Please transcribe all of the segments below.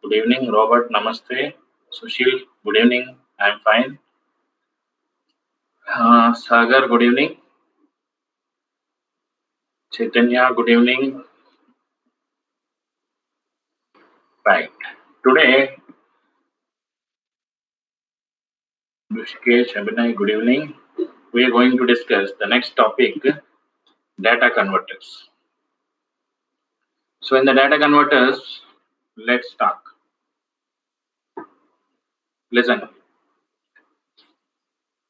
Good evening, Robert. Namaste. Sushil, good evening. I'm fine. Sagar, good evening. Chaitanya, good evening. Right. Today, Rishikesh, Abhinay, good evening. We are going to discuss the next topic, data converters. So, in the data converters, let's talk. Listen,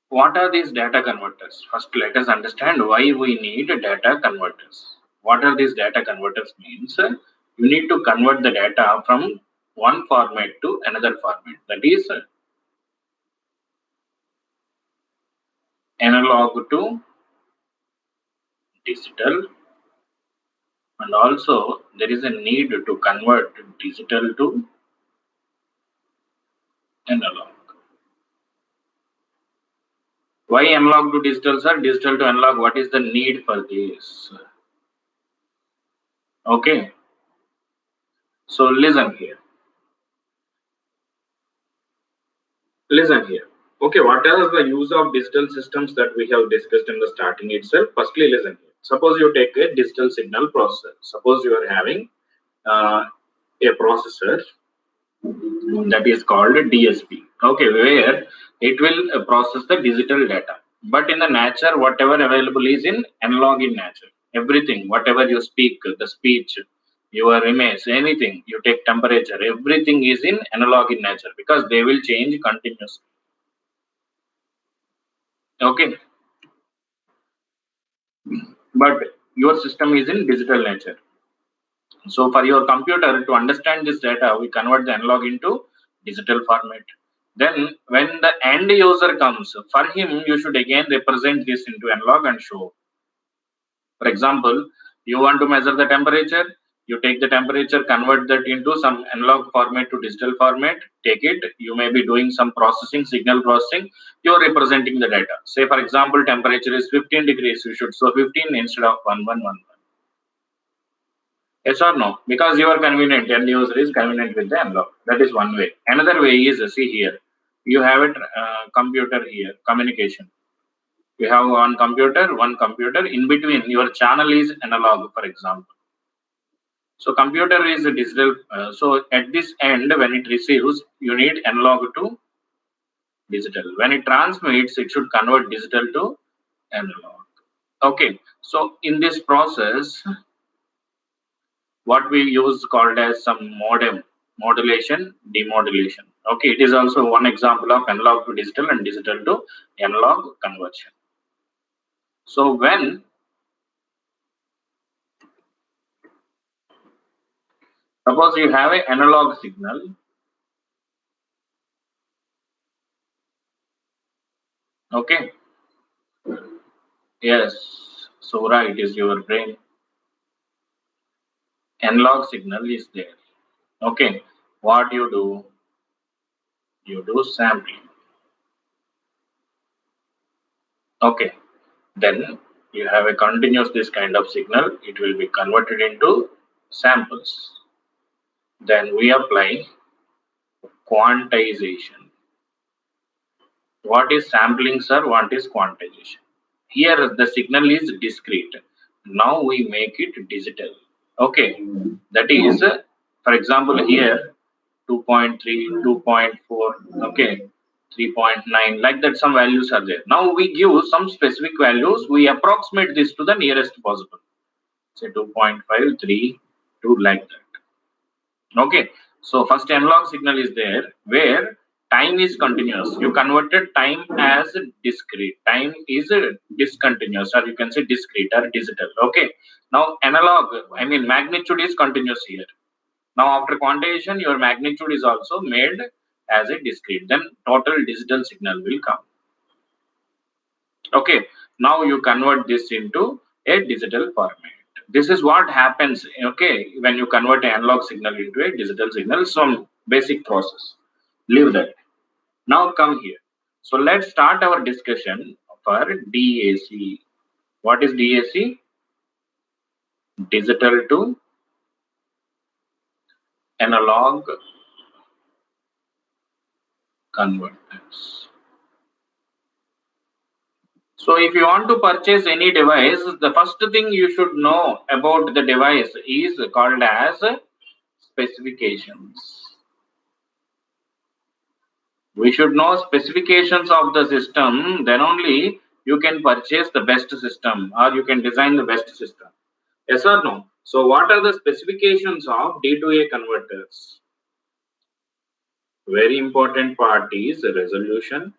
what are these data converters? First, let us understand why we need data converters. What are these data converters means? You need to convert the data from one format to another format. That is analog to digital, and also there is a need to convert digital to analog. Why analog to digital, sir? Digital to analog, what is the need for this? Okay, so listen here. Listen here. Okay, what are the use of digital systems that we have discussed in the starting itself? Firstly, listen here. Suppose you take a digital signal processor. Suppose you are having a processor that is called DSP. Okay, where it will process the digital data. But in the nature, whatever available is in analog in nature. Everything, whatever you speak, the speech, your image, anything, you take temperature, everything is in analog in nature because they will change continuously. Okay, but your system is in digital nature. So for your computer to understand this data, we convert the analog into digital format. Then when the end user comes, for him, you should again represent this into analog and show. For example, you want to measure the temperature, you take the temperature, convert that into some analog format to digital format, take it, you may be doing some processing, signal processing, you're representing the data. Say, for example, temperature is 15 degrees, you should show 15 instead of 1111. Yes or no? Because you are convenient, end user is convenient with the analog. That is one way. Another way is, see here, you have a computer here, communication. You have one computer, in between your channel is analog, for example. So computer is a digital, so at this end, when it receives, you need analog to digital. When it transmits, it should convert digital to analog. Okay, so in this process, what we use called as some modulation, demodulation. Okay, it is also one example of analog to digital and digital to analog conversion. So when suppose you have an analog signal, okay, yes, Sora, it is your brain. Analog signal is there. Okay, what you do? You do sampling. Okay, then you have a continuous this kind of signal. It will be converted into samples. Then we apply quantization. What is sampling, sir? What is quantization? Here the signal is discrete. Now we make it digital. Okay, that is, for example, here 2.3, 2.4, okay, 3.9, like that, some values are there. Now we give some specific values, we approximate this to the nearest possible. Say 2.5, 3, 2, like that. Okay, so first analog signal is there where time is continuous. You converted time as discrete. Time is discontinuous, or you can say discrete or digital. Okay, now analog, I mean magnitude is continuous here. Now after quantization, your magnitude is also made as a discrete. Then total digital signal will come. Okay, now you convert this into a digital format. This is what happens, okay, when you convert an analog signal into a digital signal, some basic process. Leave that. Now come here. So let's start our discussion for DAC. What is DAC? Digital to analog converters. So if you want to purchase any device, the first thing you should know about the device is called as specifications. We should know specifications of the system, then only you can purchase the best system or you can design the best system. Yes or no? So what are the specifications of D2A converters? Very important part is resolution.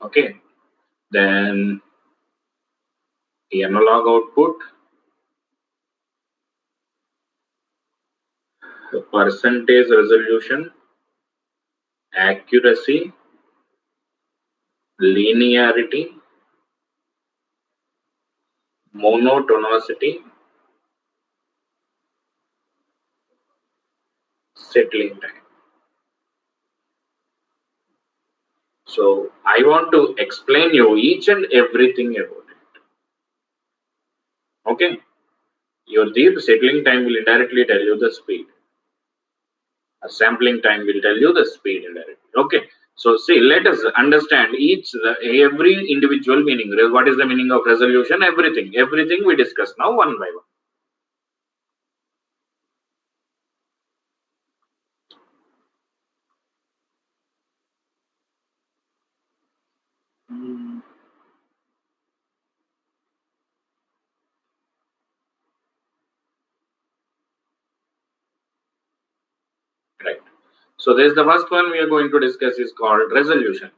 Okay. Then analog output, percentage resolution, accuracy, linearity, monotonicity, settling time. So I want to explain you each and everything about it. Okay. Your deep settling time will indirectly tell you the speed. A sampling time will tell you the speed indirectly. Okay. So see, let us understand every individual meaning. What is the meaning of resolution? Everything we discuss now one by one. Right. So there's the first one we are going to discuss is called resolution.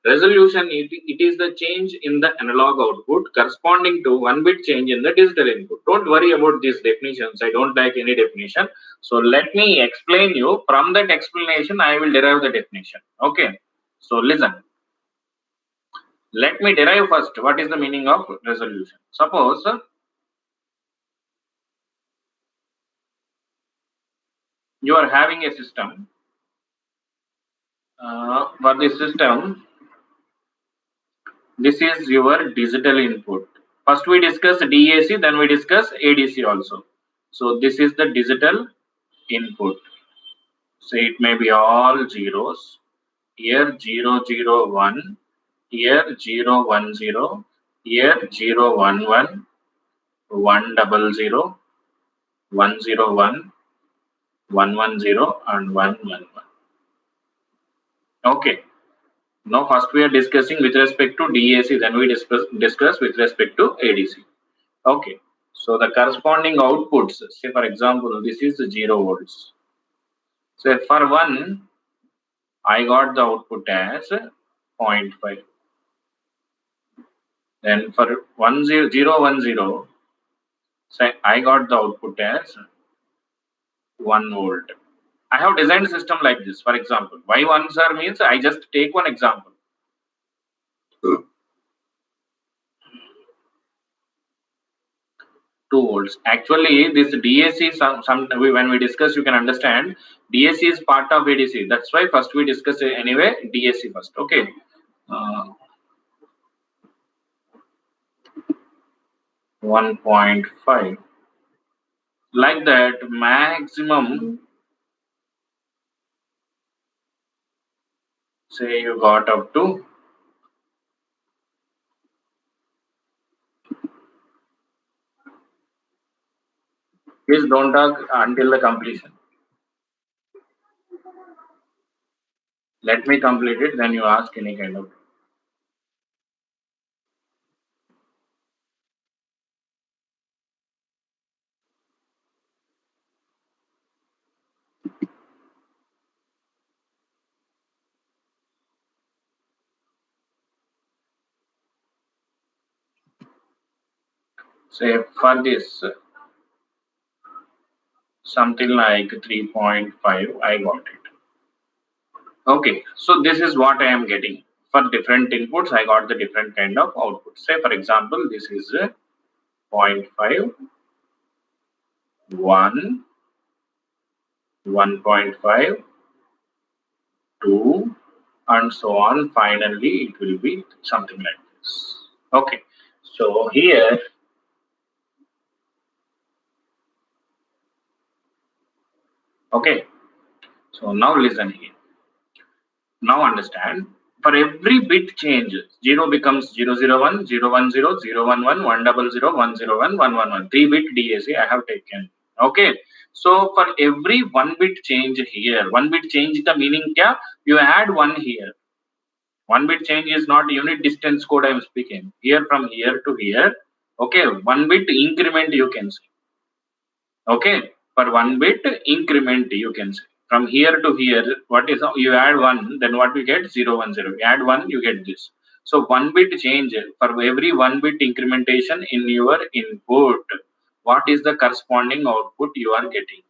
Resolution, it is the change in the analog output corresponding to 1 bit change in the digital input. Don't worry about these definitions. I don't like any definition. So let me explain you. From that explanation, I will derive the definition. Okay. So listen. Let me derive first what is the meaning of resolution. Suppose you are having a system. For this system, this is your digital input. First we discuss DAC, then we discuss ADC also. So this is the digital input. So it may be all zeros. Here 001, here 010, here 011, 100, 101, 110, and 111. Okay. Now first we are discussing with respect to DAC, then we discuss with respect to ADC. Okay. So the corresponding outputs, say for example, this is 0 volts. So for 1, I got the output as 0.5. Then for 010, say I got the output as 1 volt. I have designed a system like this. For example, why 1 sir means I just take one example. 2 volts. Actually, this DAC, when we discuss, you can understand DAC is part of ADC. That's why first we discuss anyway DAC first. Okay. 1.5. Like that, maximum, say you got up to please don't talk until the completion. Let me complete it, then you ask any kind of. Say for this, something like 3.5, I got it. Okay, so this is what I am getting. For different inputs, I got the different kind of output. Say for example, this is 0.5, 1, 1.5, 2, and so on. Finally, it will be something like this. Okay, so here, okay, So now listen here. Now understand. For every bit change, 0 becomes 001, 010, 011, 100, 101, 111. 3-bit DAC I have taken. Okay. So for every 1 bit change here, 1 bit change the meaning kya? You add 1 here. 1 bit change is not unit distance code I am speaking. Here from here to here. Okay. 1 bit increment you can see. Okay. For 1 bit increment you can see. From here to here, what is you add 1, then what we get? 010. You add 1, you get this. So 1 bit change for every 1 bit incrementation in your input. What is the corresponding output you are getting?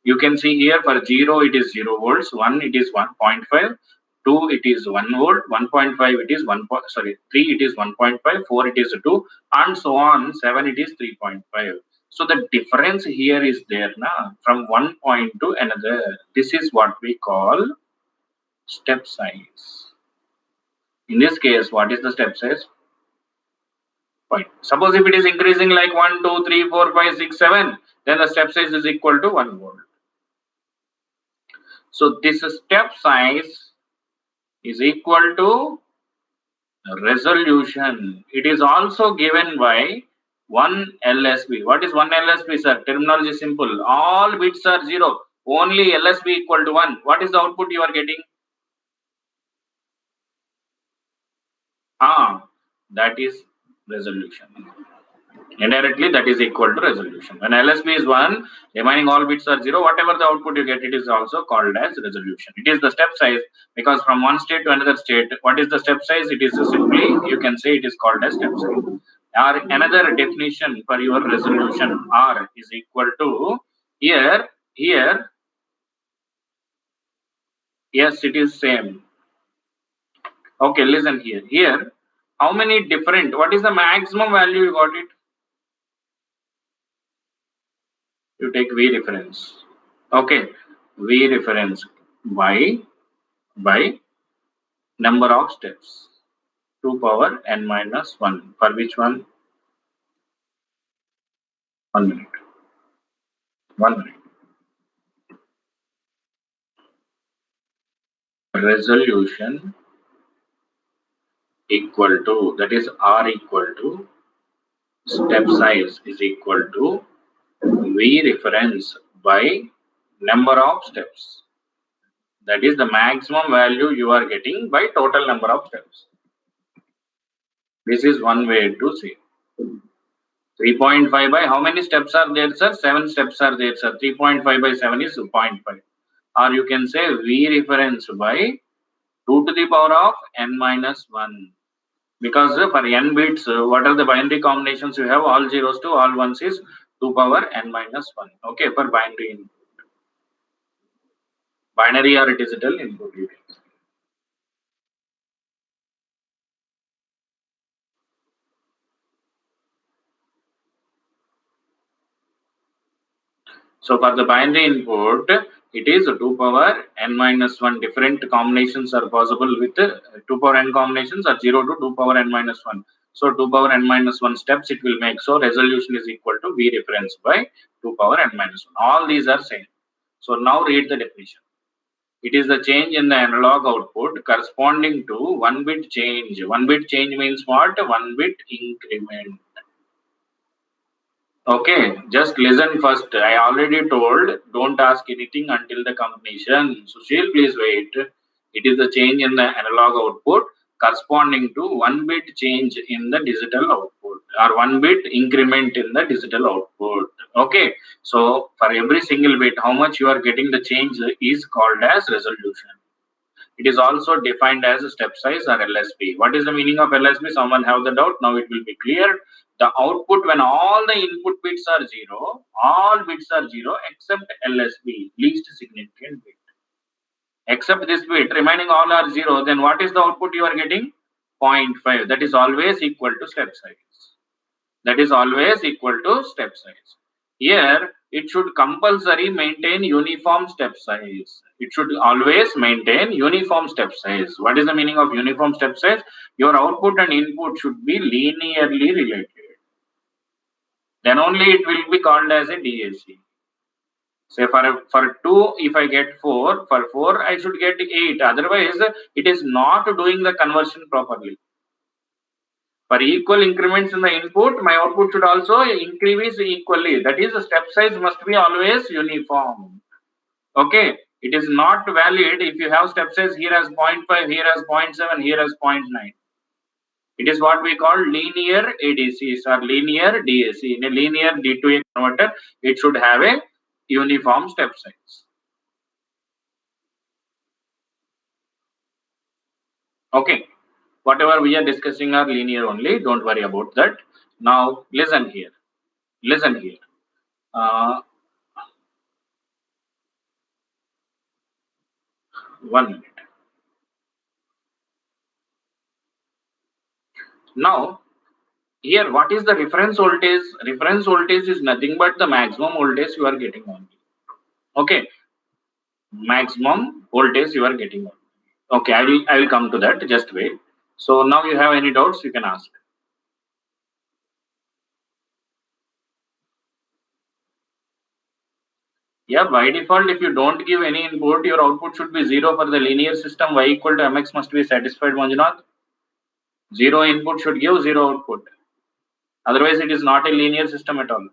You can see here for 0 it is 0 volts, 1 it is 1.5, 2 it is 1 volt, 1.5 it is 1 sorry 3 it is 1.5, 4 it is 2, and so on, 7 it is 3.5. So the difference here is there now from one point to another. This is what we call step size. In this case, what is the step size? Point. Suppose if it is increasing like 1, 2, 3, 4, 5, 6, 7, then the step size is equal to 1 volt. So this step size is equal to resolution. It is also given by 1 LSB. What is 1 LSB, sir? Terminology simple. All bits are 0. Only LSB equal to 1. What is the output you are getting? That is resolution. Indirectly, that is equal to resolution. When LSB is 1, remaining all bits are 0. Whatever the output you get, it is also called as resolution. It is the step size, because from one state to another state, what is the step size? It is simply, you can say it is called as step size. Or another definition for your resolution, R is equal to, here, yes, it is same. Okay, listen here. Here, how many different, what is the maximum value you got it? You take V reference. Okay, V reference by number of steps, 2 power n minus 1. For which one? 1 minute. 1 minute. Resolution equal to, that is R equal to, step size is equal to V reference by number of steps. That is the maximum value you are getting by total number of steps. This is one way to see. 3.5 by how many steps are there, sir? 7 steps are there, sir. 3.5 by 7 is 0.5. Or you can say V reference by 2 to the power of n minus 1. Because for n bits, what are the binary combinations you have? All zeros to all ones is 2 power n minus 1. Okay, for binary input. Binary or digital input. So for the binary input, it is 2 power n minus 1. Different combinations are possible with 2 power n combinations are 0 to 2 power n minus 1. So 2 power n minus 1 steps it will make. So resolution is equal to V reference by 2 power n minus 1. All these are same. So now read the definition. It is the change in the analog output corresponding to 1 bit change. 1 bit change means what? 1 bit increment. Okay, just listen first. I already told, don't ask anything until the completion. Sushil, please wait. It is the change in the analog output corresponding to 1 bit change in the digital output, or 1 bit increment in the digital output. Okay, so for every single bit, how much you are getting the change is called as resolution. It is also defined as a step size or LSB. What is the meaning of LSB? Someone have the doubt? Now it will be clear. The output when all the input bits are 0, all bits are 0 except LSB, least significant bit. Except this bit, remaining all are 0, then what is the output you are getting? 0.5. That is always equal to step size. That is always equal to step size. Here, it should compulsory maintain uniform step size. It should always maintain uniform step size. What is the meaning of uniform step size? Your output and input should be linearly related. Then only it will be called as a DAC. Say for 2, if I get 4, for 4, I should get 8. Otherwise, it is not doing the conversion properly. For equal increments in the input, my output should also increase equally. That is, the step size must be always uniform. Okay, it is not valid if you have step size here as 0.5, here as 0.7, here as 0.9. It is what we call linear ADCs or linear DAC. In a linear D2A converter, it should have a uniform step size. Okay, whatever we are discussing are linear only. Don't worry about that. Now listen here. Listen here. 1 minute. Now here, what is the reference voltage? Reference voltage is nothing but the maximum voltage you are getting only. Okay, maximum voltage you are getting only. Okay, I will come to that. Just wait. So now you have any doubts, you can ask. Yeah, by default, if you don't give any input, your output should be 0 for the linear system. Y equal to mx must be satisfied, Manjunath. 0 input should give 0 output. Otherwise, it is not a linear system at all.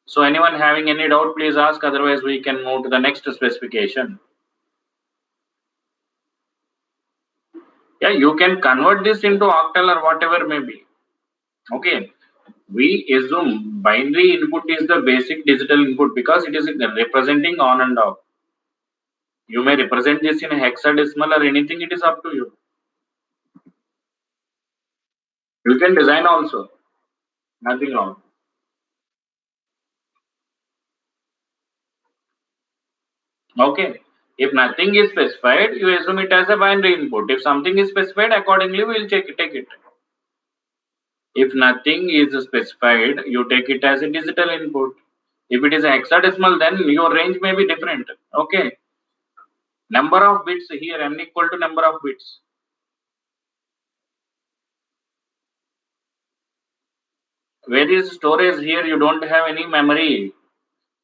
So anyone having any doubt, please ask. Otherwise, we can move to the next specification. Yeah, you can convert this into octal or whatever may be. Okay, we assume binary input is the basic digital input because it is representing on and off. You may represent this in a hexadecimal or anything, it is up to you. You can design also, nothing wrong. Okay, if nothing is specified, you assume it as a binary input. If something is specified, accordingly we will take it. If nothing is specified, you take it as a digital input. If it is a hexadecimal, then your range may be different. Okay, number of bits here, n equal to number of bits. Where is storage here? You don't have any memory.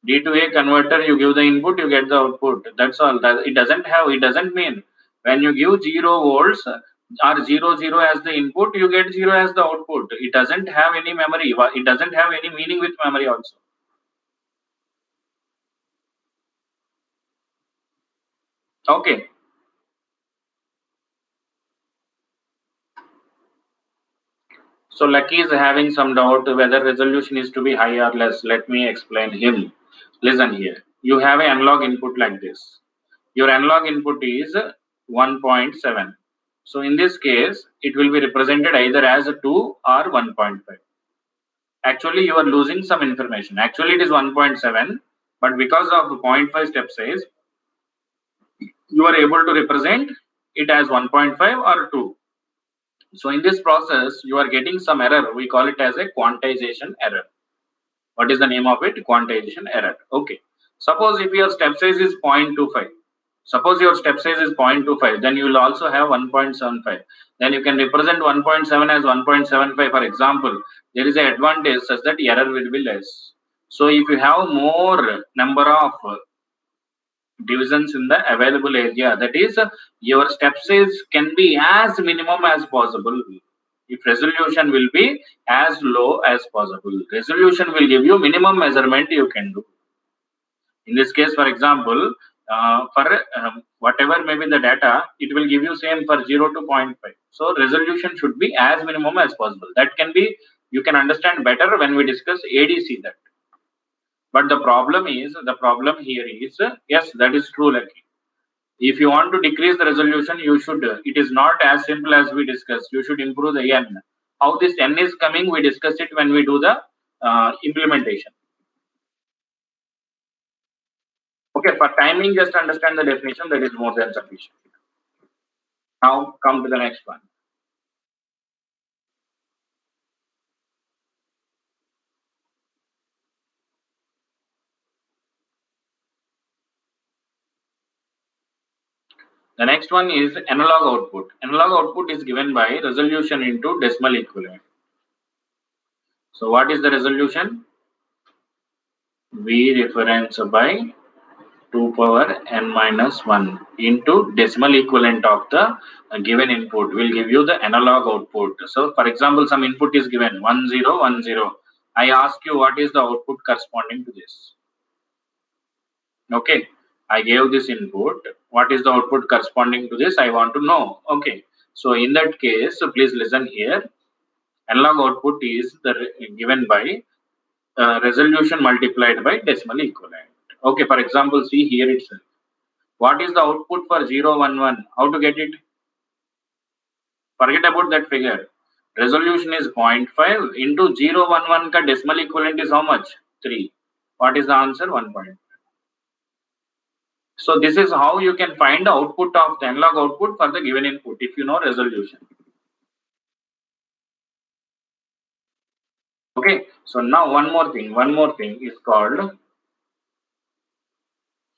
D2A converter, you give the input, you get the output. That's all. It doesn't mean when you give 0 volts or 0 as the input, you get 0 as the output. It doesn't have any memory. It doesn't have any meaning with memory also. Okay. So Lucky is having some doubt whether resolution is to be high or less. Let me explain him. Listen here. You have an analog input like this. Your analog input is 1.7. So in this case, it will be represented either as a 2 or 1.5. Actually, you are losing some information. Actually, it is 1.7, but because of the 0.5 step size, you are able to represent it as 1.5 or 2. So in this process, you are getting some error. We call it as a quantization error. What is the name of it? Quantization error. Okay. Suppose if your step size is 0.25. Suppose your step size is 0.25, then you will also have 1.75. Then you can represent 1.7 as 1.75. For example, there is an advantage such that error will be less. So if you have more number of divisions in the available area, that is, your step size can be as minimum as possible. If resolution will be as low as possible, resolution will give you minimum measurement you can do. In this case, for example, for whatever may be the data, it will give you same for 0 to 0.5. So resolution should be as minimum as possible. That can be, you can understand better when we discuss ADC that. But the problem here is, yes, that is true, Lucky. If you want to decrease the resolution, you should, it is not as simple as we discussed. You should improve the n. How this n is coming, we discuss it when we do the implementation. Okay, for timing, just understand the definition, that is more than sufficient. Now come to the next one. The next one is analog output. Analog output is given by resolution into decimal equivalent. So what is the resolution? V reference by 2 power n minus 1 into decimal equivalent of the given input will give you the analog output. So for example, some input is given 1010. I ask you what is the output corresponding to this. Okay, I gave this input. What is the output corresponding to this? I want to know. Okay, so in that case, please listen here. Analog output is given by resolution multiplied by decimal equivalent. Okay, for example, see here itself. What is the output for 011? How to get it? Forget about that figure. Resolution is 0.5 into 011 ka decimal equivalent is how much? 3. What is the answer? 1 point. So this is how you can find the output of the analog output for the given input if you know resolution. Okay. So now one more thing is called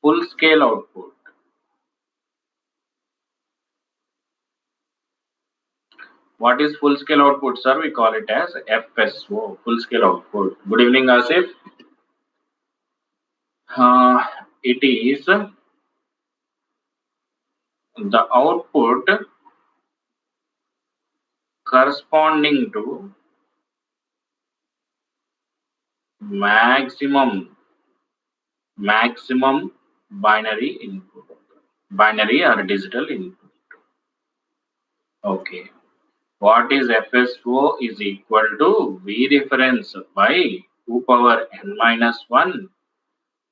full scale output. What is full scale output, sir? We call it as FSO, full scale output. Good evening, Asif. It is the output corresponding to maximum binary input, binary or digital input. Okay. What is FSO is equal to V reference by 2 power n minus 1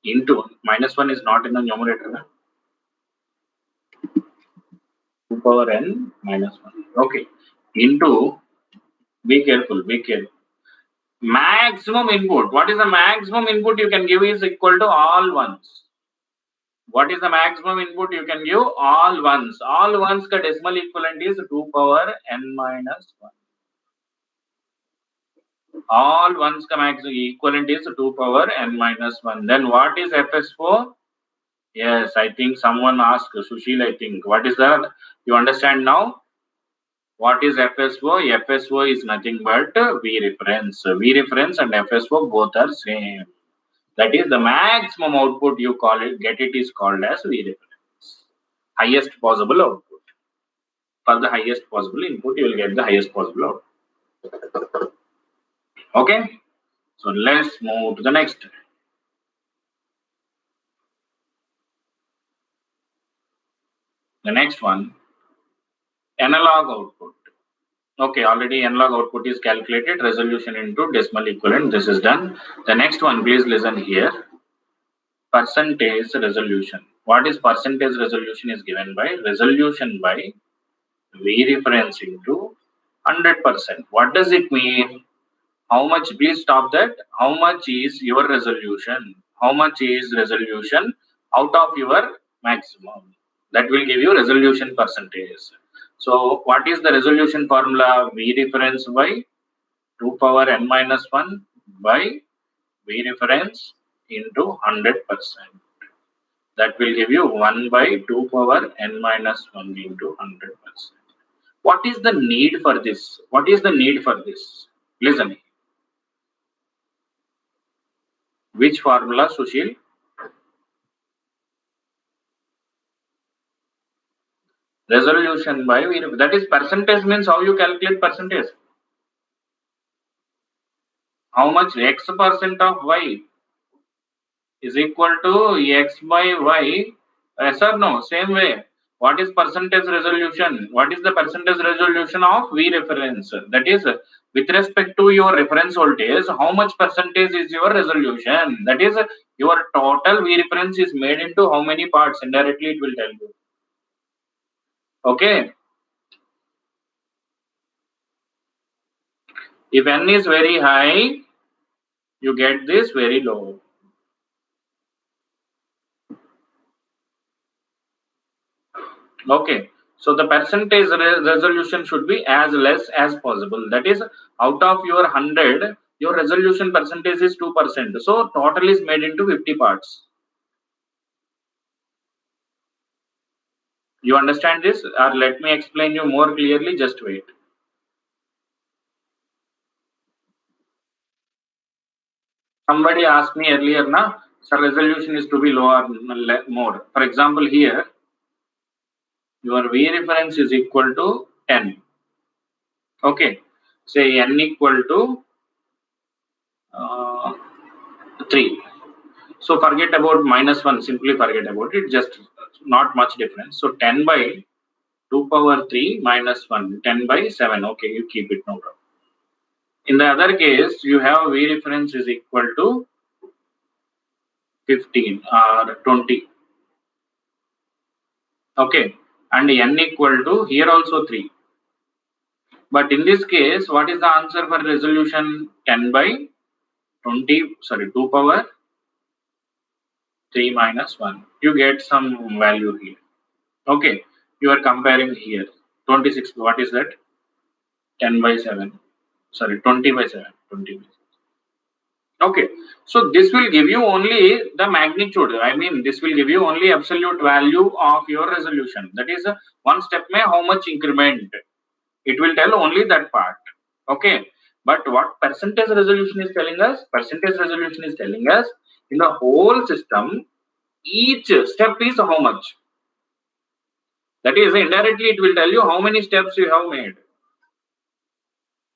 into minus 1 is not in the numerator. Na? 2 power n minus 1. Okay. Into, be careful. Maximum input. What is the maximum input you can give is equal to all ones. What is the maximum input you can give? All ones. All ones ka decimal equivalent is 2 power n minus 1. All ones ka maximum equivalent is 2 power n minus 1. Then what is FS4? Yes, I think someone asked, Sushil, I think. What is that? You understand now? What is FSO? FSO is nothing but V reference. V reference and FSO both are same. That is the maximum output you call it, get it is called as V reference. Highest possible output. For the highest possible input, you will get the highest possible output. Okay. So let's move to the next. The next one, analog output. Okay, already analog output is calculated, resolution into decimal equivalent. This is done. The next one, please listen here. Percentage resolution. What is percentage resolution is given by resolution by V reference into 100%. What does it mean? How much? Please stop that. How much is your resolution? How much is resolution out of your maximum? That will give you resolution percentage. So what is the resolution formula? V reference by 2 power n minus 1 by V reference into 100%. That will give you 1 by 2 power n minus 1 into 100%. What is the need for this? What is the need for this? Listen. Which formula, Sushil? Resolution by V. That is percentage means how you calculate percentage. How much x% of y is equal to x by y. Yes or no? Same way. What is percentage resolution? What is the percentage resolution of V reference? That is with respect to your reference voltage, how much percentage is your resolution? That is your total V reference is made into how many parts? Indirectly it will tell you. Okay. If n is very high, you get this very low. Okay. So the percentage resolution should be as less as possible. That is, out of your 100, your resolution percentage is 2%. So total is made into 50 parts. You understand this? Or let me explain you more clearly. Just wait. Somebody asked me earlier, na, sir, resolution is to be lower more. For example, here, your V reference is equal to 10. Okay. Say n equal to 3. So forget about -1, simply forget about it, just not much difference. So 10 by 2 power 3 minus 1, 10 by 7. Okay, you keep it, no problem. In the other case, you have V reference is equal to 15 or 20. Okay, and n equal to here also 3. But in this case, what is the answer for resolution? 10 by 20, sorry, 2 power 3 minus 1. You get some value here. Okay, you are comparing here. 26, what is that? 10 by 7. Sorry, 20 by 7. 20 by 7. Okay, so this will give you only the magnitude. I mean, this will give you only absolute value of your resolution. That is, one step may how much increment. It will tell only that part. Okay, but what percentage resolution is telling us? Percentage resolution is telling us in the whole system, each step is how much. That is, indirectly it will tell you how many steps you have made.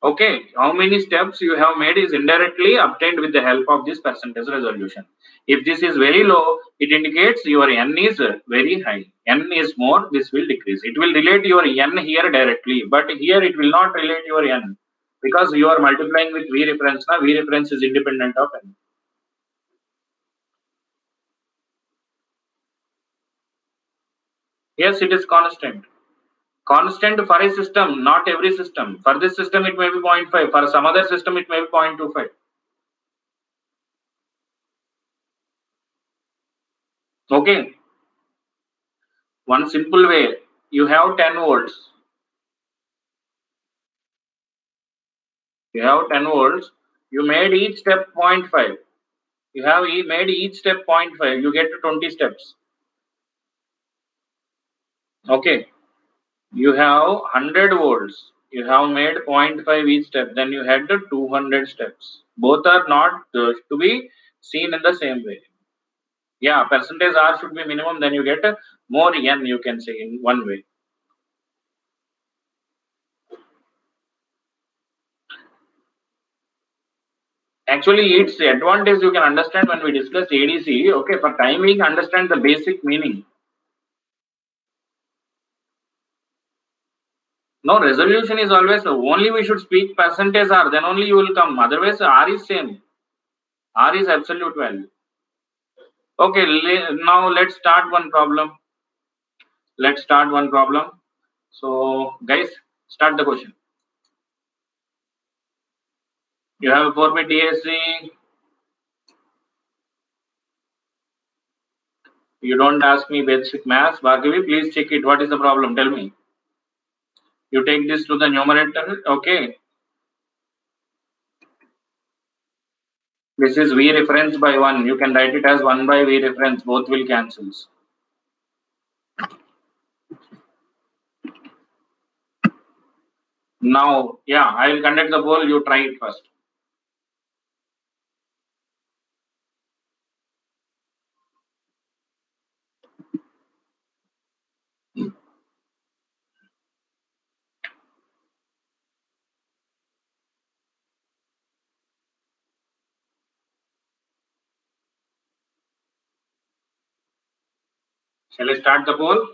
Okay, how many steps you have made is indirectly obtained with the help of this percentage resolution. If this is very low, it indicates your n is very high. N is more, this will decrease. It will relate your n here directly, but here it will not relate your n because you are multiplying with V reference. Now V reference is independent of n. Yes, it is constant. Constant for a system, not every system. For this system, it may be 0.5. For some other system, it may be 0.25. Okay. One simple way, you have 10 volts. You have 10 volts. You made each step 0.5. You have made each step 0.5. You get to 20 steps. Okay. You have 100 volts. You have made 0.5 each step. Then you had the 200 steps. Both are not to be seen in the same way. Yeah, percentage R should be minimum. Then you get more N, you can say, in one way. Actually, its advantage you can understand when we discuss ADC. Okay, for timing, understand the basic meaning. No, resolution is always only we should speak percentage R, then only you will come. Otherwise, R is same. R is absolute value. Okay, now let's start one problem. Let's start one problem. So, guys, start the question. You have a 4-bit DSC. You don't ask me basic maths. Bhargavi, please check it. What is the problem? Tell me. You take this to the numerator. Okay. This is V reference by 1. You can write it as 1 by V reference. Both will cancel. Now, yeah, I will conduct the poll. You try it first. Shall I start the poll?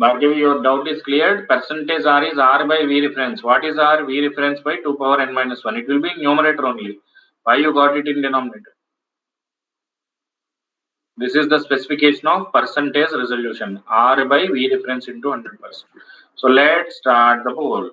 Bhargavi, your doubt is cleared. Percentage R is R by V reference. What is R? V reference by 2 power n minus 1. It will be numerator only. Why you got it in denominator? This is the specification of percentage resolution. R by V reference into 100%. So let's start the poll.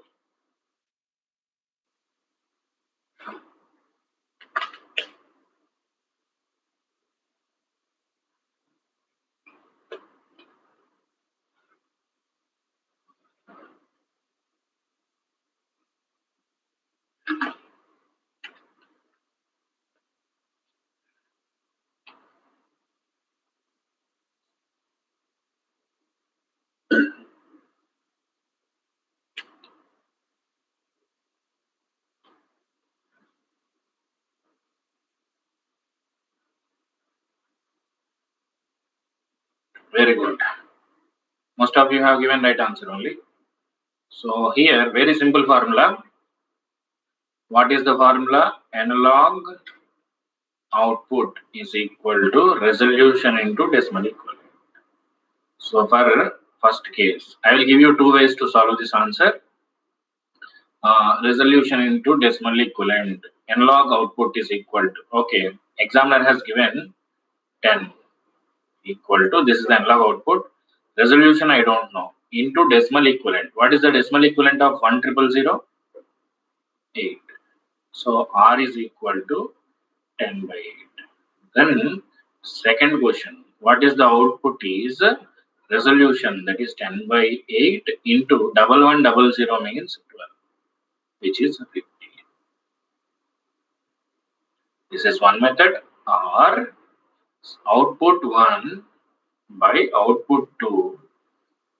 Very good. Most of you have given right answer only. So here, very simple formula. What is the formula? Analog output is equal to resolution into decimal equivalent. So for first case, I will give you two ways to solve this answer. Resolution into decimal equivalent. Analog output is equal to, okay, examiner has given 10 equal to, this is the analog output. Resolution I don't know. Into decimal equivalent. What is the decimal equivalent of 1000? 8. So R is equal to 10 by 8. Then second question, what is the output is resolution, that is 10 by 8 into 1100 means 12, which is 50. This is one method. Or output 1 by output 2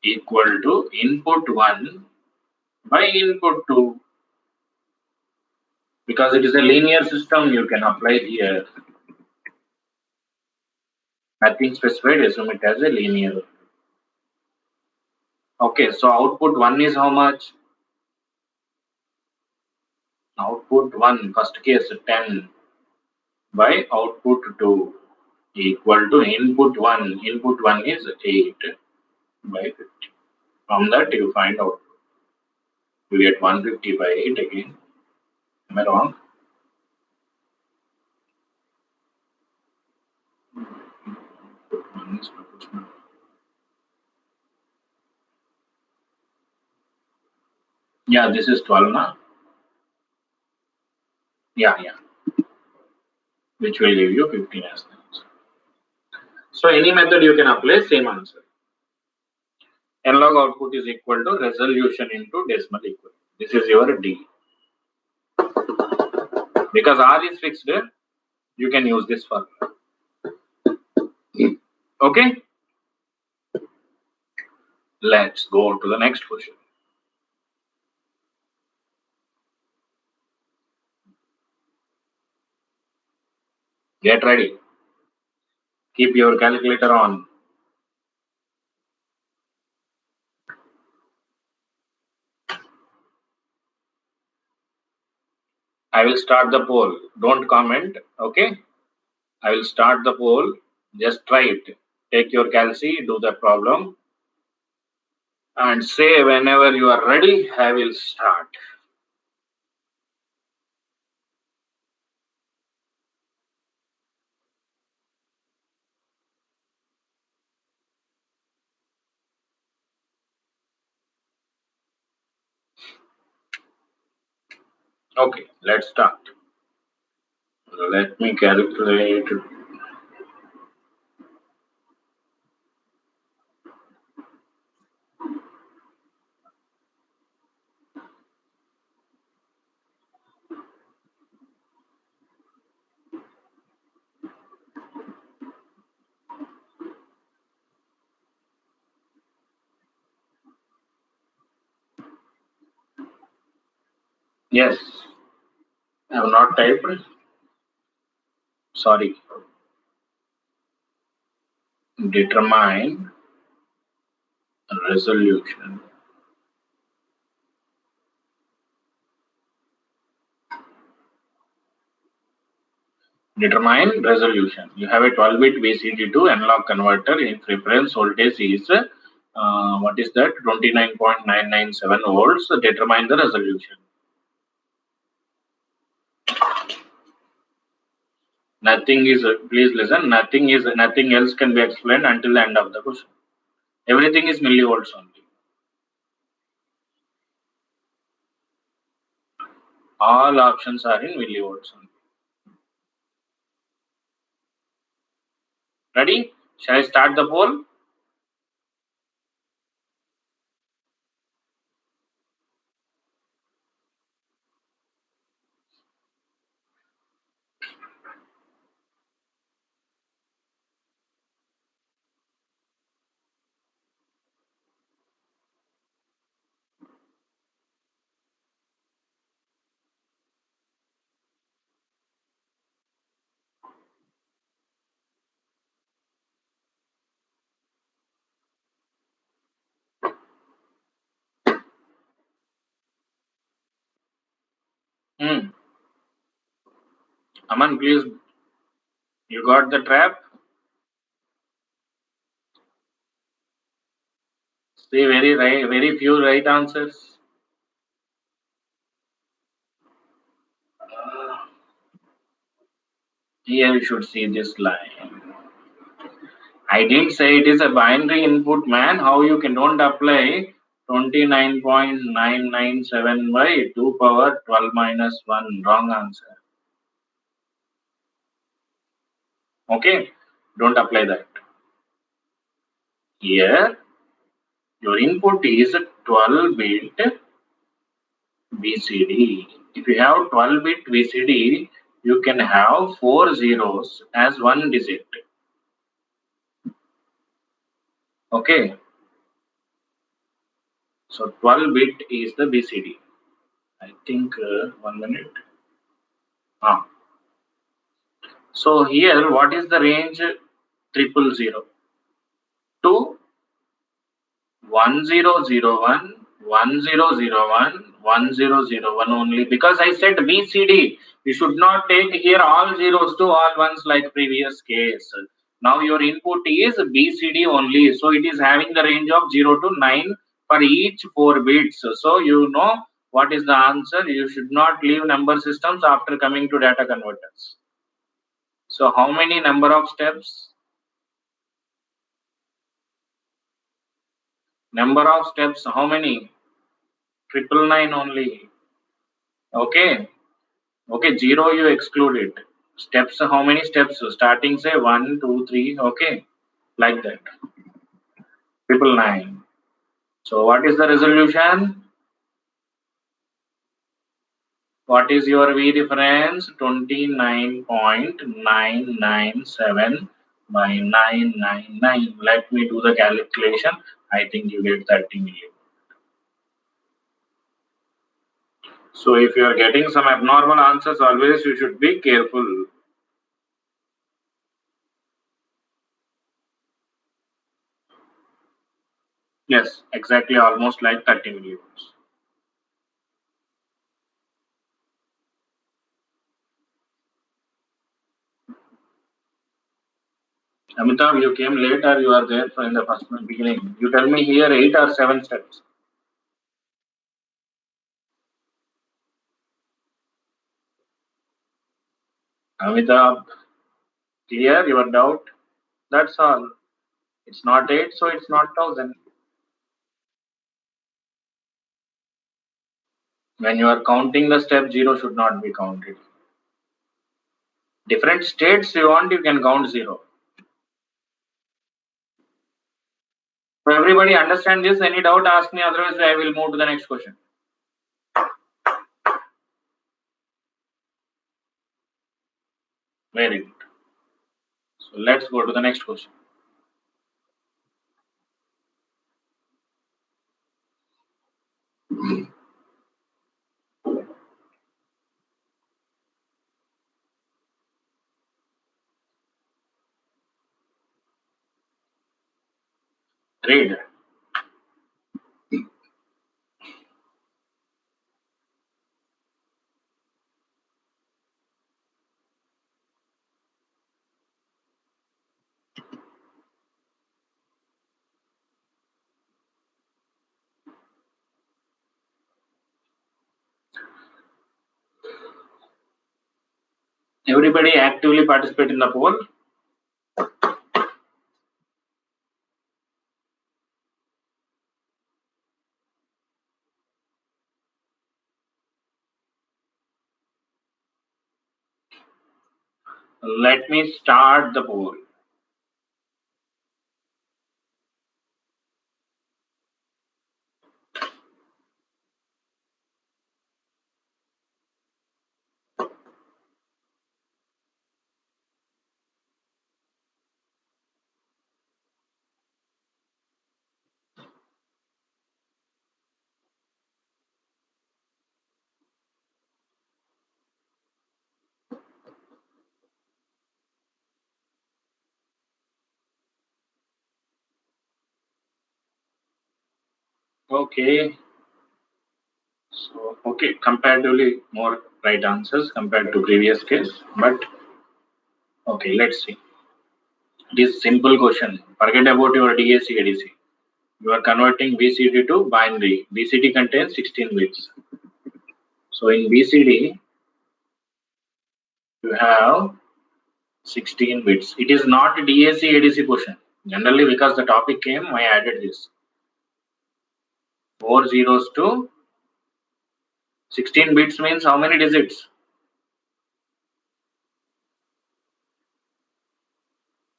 equal to input 1 by input 2. Because it is a linear system, you can apply here. Nothing specified, assume it as a linear. Okay, so output 1 is how much? Output 1, first case 10 by output 2 equal to input 1. Input 1 is 8 by 50. From that you find out. You get 150 by 8 again. Am I wrong? Input 1 is proportional. Yeah, this is 12 now. Yeah. Which will give you 15 as the answer. So any method you can apply, same answer. Analog output is equal to resolution into decimal equivalent. This is your D. Because R is fixed, you can use this formula. Okay? Let's go to the next question. Get ready. Keep your calculator on. I will start the poll. Don't comment. Okay? I will start the poll. Just try it. Take your calci, do the problem, and say whenever you are ready, I will start. Okay, let's start. Let me calculate. Yes, I have not typed. Sorry. Determine resolution. Determine resolution. You have a 12-bit VCD to analog converter. If reference voltage is what is that? 29.997 volts. Determine the resolution. Nothing is. Please listen. Nothing else can be explained until the end of the question. Everything is millivolts only. All options are in millivolts only. Ready? Shall I start the poll? Aman, please, you got the trap? See, very few right answers. Here you should see this line. I did say it is a binary input, man. How you can don't apply 29.997 by 2 power 12 minus 1? Wrong answer. Okay, don't apply that. Here, your input is 12-bit BCD. If you have 12-bit BCD, you can have 4 zeros as one digit. Okay, so 12-bit is the BCD. I think 1 minute. So here, what is the range? 000 to 1001, 1001, 1001 only, because I said BCD. You should not take here all zeros to all ones like previous case. Now your input is BCD only, so it is having the range of 0 to 9 for each 4 bits. So you know what is the answer. You should not leave number systems after coming to data converters. So how many number of steps? Number of steps, how many? 999 only. Okay. Okay, 0 you exclude it. Steps, how many steps? Starting say 1, 2, 3. Okay. Like that. 999. So what is the resolution? What is your V reference? 29.997 by 999. Let me do the calculation. I think you get 30 million. So if you are getting some abnormal answers, always you should be careful. Yes, exactly, almost like 30 millivolts. Amitabh, you came late or you are there from the first beginning? You tell me here 8 or 7 steps. Amitabh, clear your doubt? That's all. It's not 8, so it's not 1000. When you are counting the step, 0 should not be counted. Different states you want, you can count 0. So everybody understand this? Any doubt, ask me, otherwise I will move to the next question. Very good. So let's go to the next question. Read. Everybody actively participate in the poll. Let me start the poll. Okay. So, okay, comparatively more right answers compared to previous case. But okay, let's see. It is simple question. Forget about your DAC ADC. You are converting BCD to binary. BCD contains 16 bits. So in BCD, you have 16 bits. It is not DAC ADC question. Generally, because the topic came, I added this. 4 zeros to 16 bits means how many digits?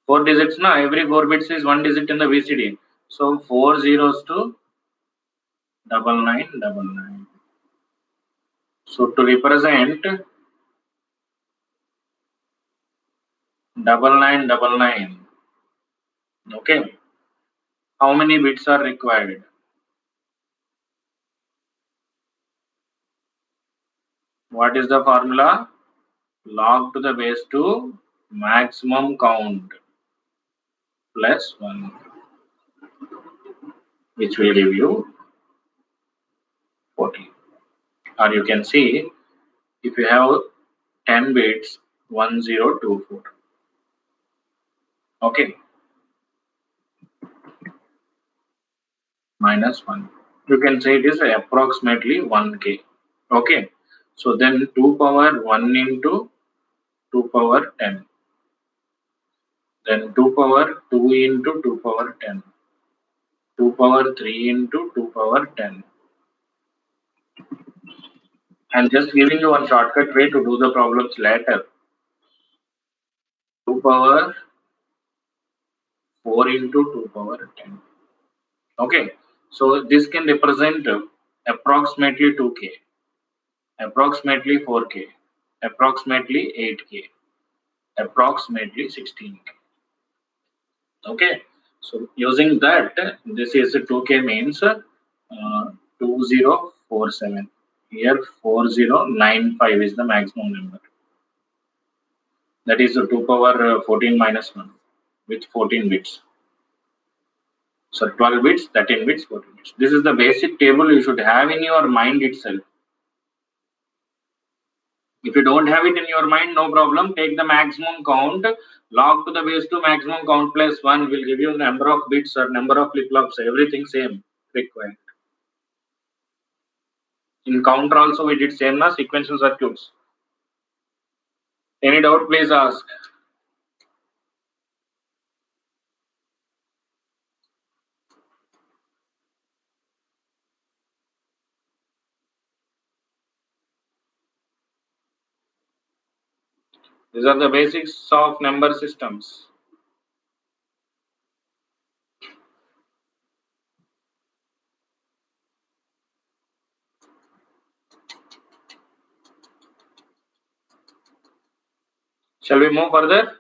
4 digits, na? Every 4 bits is 1 digit in the BCD. So 4 zeros to 9999. So to represent 9999, okay, how many bits are required? What is the formula? Log to the base 2 maximum count plus 1, which will give you 40. Or you can see, if you have 10 bits, 1024. Okay, minus 1. You can say it is approximately 1k. Okay, so then 2 power 1 into 2 power 10. Then 2 power 2 into 2 power 10. 2 power 3 into 2 power 10. I'm just giving you one shortcut way to do the problems later. 2 power 4 into 2 power 10. Okay, so this can represent approximately 2k, approximately 4k, approximately 8k, approximately 16k. Okay, so using that, this is 2k means 2047. Here 4095 is the maximum number. That is 2 power 14 minus 1 with 14 bits. So 12 bits, 13 bits, 14 bits. This is the basic table you should have in your mind itself. If you don't have it in your mind, no problem. Take the maximum count, log to the base 2 maximum count plus 1 will give you number of bits or number of flip-flops, everything same required. In counter also we did same na sequential circuits. Any doubt, please ask. These are the basics of number systems. Shall we move further?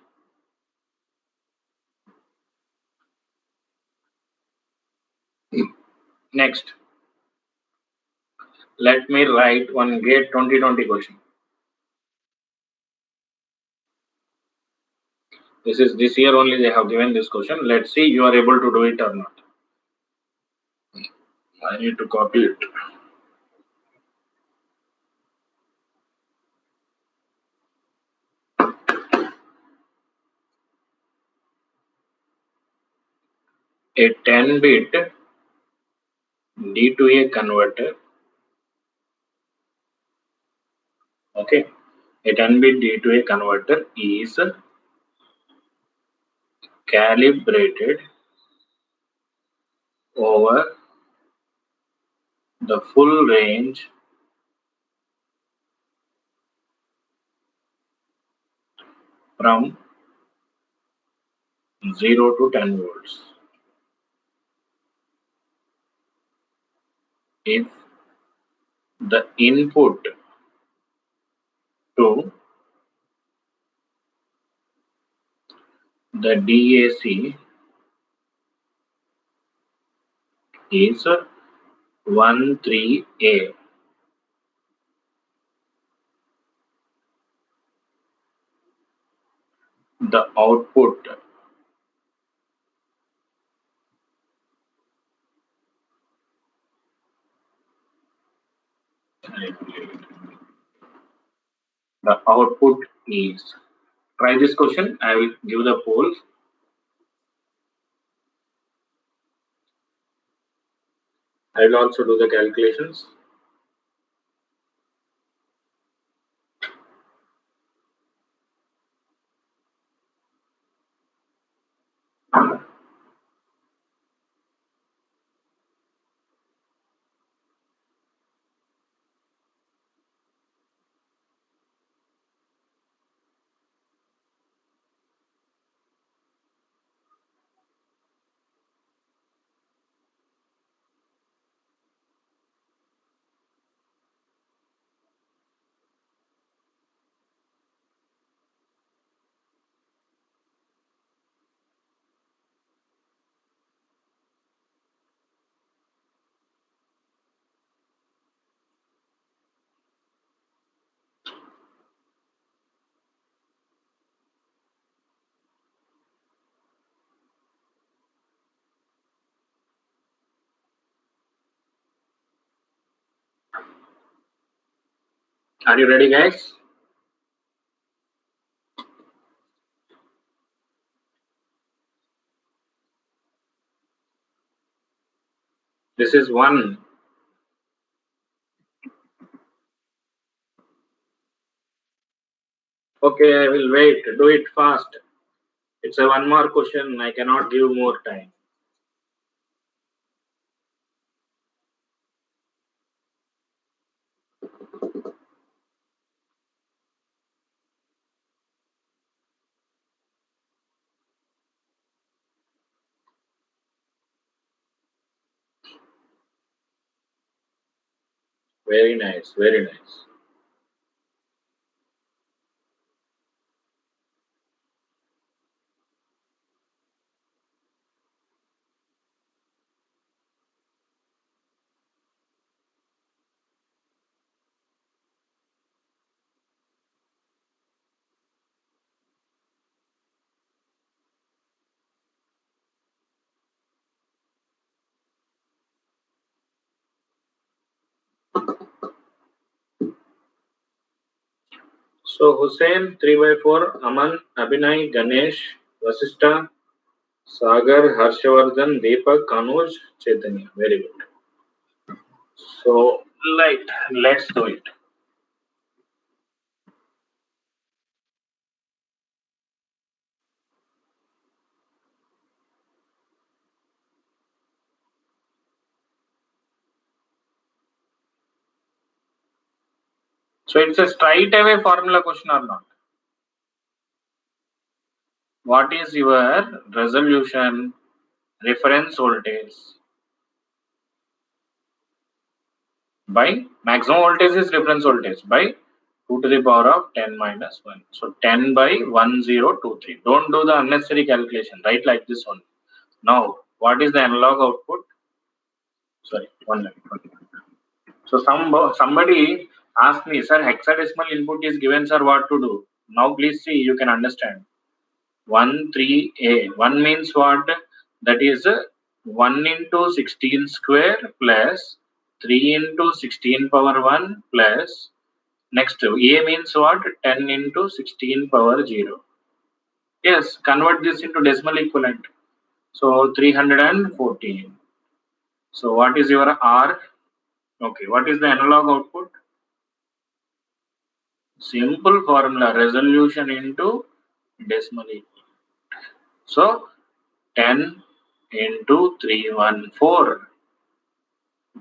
Next, let me write one GATE 2020 question. This year only they have given this question. Let's see you are able to do it or not. I need to copy it. A 10-bit D to A converter. Okay, a 10-bit D to A converter is calibrated over the full range from 0 to 10 volts. If the input to the DAC is 13A, the output The output is. Try this question. I will give the poll. I will also do the calculations. Are you ready, guys? This is one. Okay, I will wait. Do it fast. It's a one more question. I cannot give more time. Very nice. Very nice. So Hussein 3/4, Aman, Abhinay, Ganesh, Vasistha, Sagar, Harshavardhan, Deepak, Kanuj, Chaitanya. Very good. So let's do it. So it's a straight away formula question or not? What is your resolution reference voltage by maximum voltage is reference voltage by 2 to the power of 10 minus 1. So 10 by 1023. Don't do the unnecessary calculation. Write like this one. Now, what is the analog output? Sorry, one minute. So somebody asked me, sir, hexadecimal input is given, sir, what to do? Now please see, you can understand. 1, 3a. 1 means what? That is 1 into 16 square plus 3 into 16 power 1 plus next a means what? 10 into 16 power 0. Yes, convert this into decimal equivalent. So 314. So what is your R? Okay, what is the analog output? Simple formula, resolution into decimal equivalent. So 10 into 314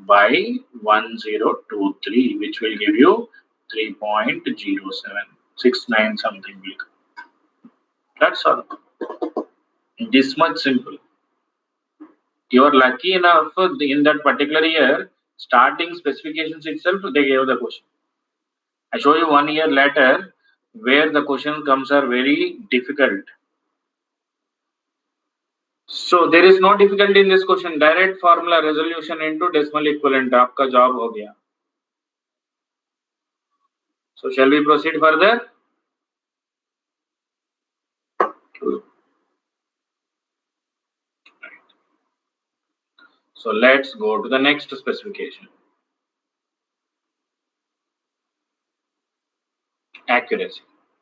by 1023, which will give you 3.0769 something. That's all. This much simple. You are lucky enough in that particular year, starting specifications itself, they gave the question. I show you 1 year later where the question comes are very difficult. So there is no difficulty in this question. Direct formula resolution into decimal equivalent. आपका job हो गया. So shall we proceed further? So let's go to the next specification. accuracy.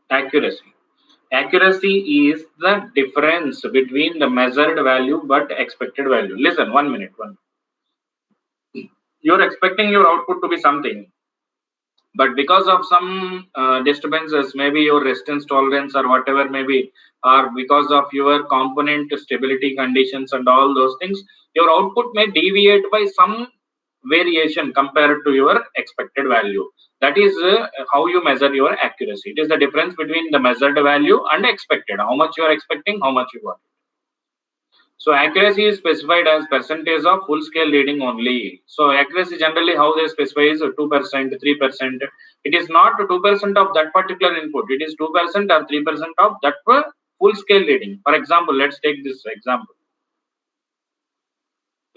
Accuracy. Accuracy is the difference between the measured value but expected value. Listen, 1 minute. You're expecting your output to be something, but because of some disturbances, maybe your resistance tolerance or whatever maybe, or because of your component stability conditions and all those things, your output may deviate by some variation compared to your expected value. That is how you measure your accuracy. It is the difference between the measured value and expected. How much you are expecting, how much you want. So accuracy is specified as percentage of full scale reading only. So accuracy generally how they specify is 2%, 3%. It is not 2% of that particular input. It is 2% or 3% of that full scale reading. For example, let's take this example.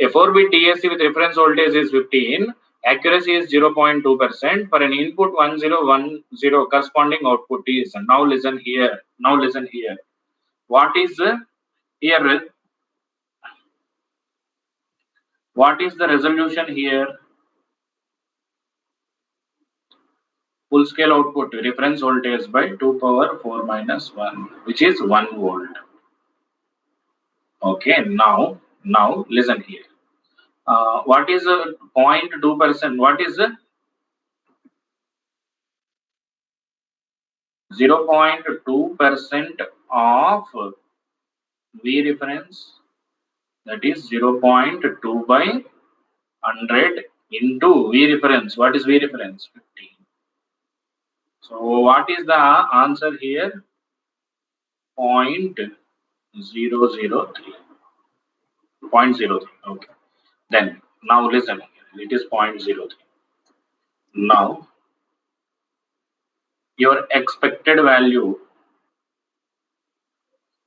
A 4-bit DAC with reference voltage is 15. Accuracy is 0.2%. For an input 1010, corresponding output is. And now listen here. Now listen here. What is here? What is the resolution here? Full scale output reference voltage by 2 power 4 minus 1, which is 1 volt. Okay, now listen here. What is 0.2%? What is 0.2% of V reference? That is 0.2 by 100 into V reference. What is V reference? 15. So what is the answer here? 0.003. 0.03. Okay. Then now listen. It is 0.03. Now your expected value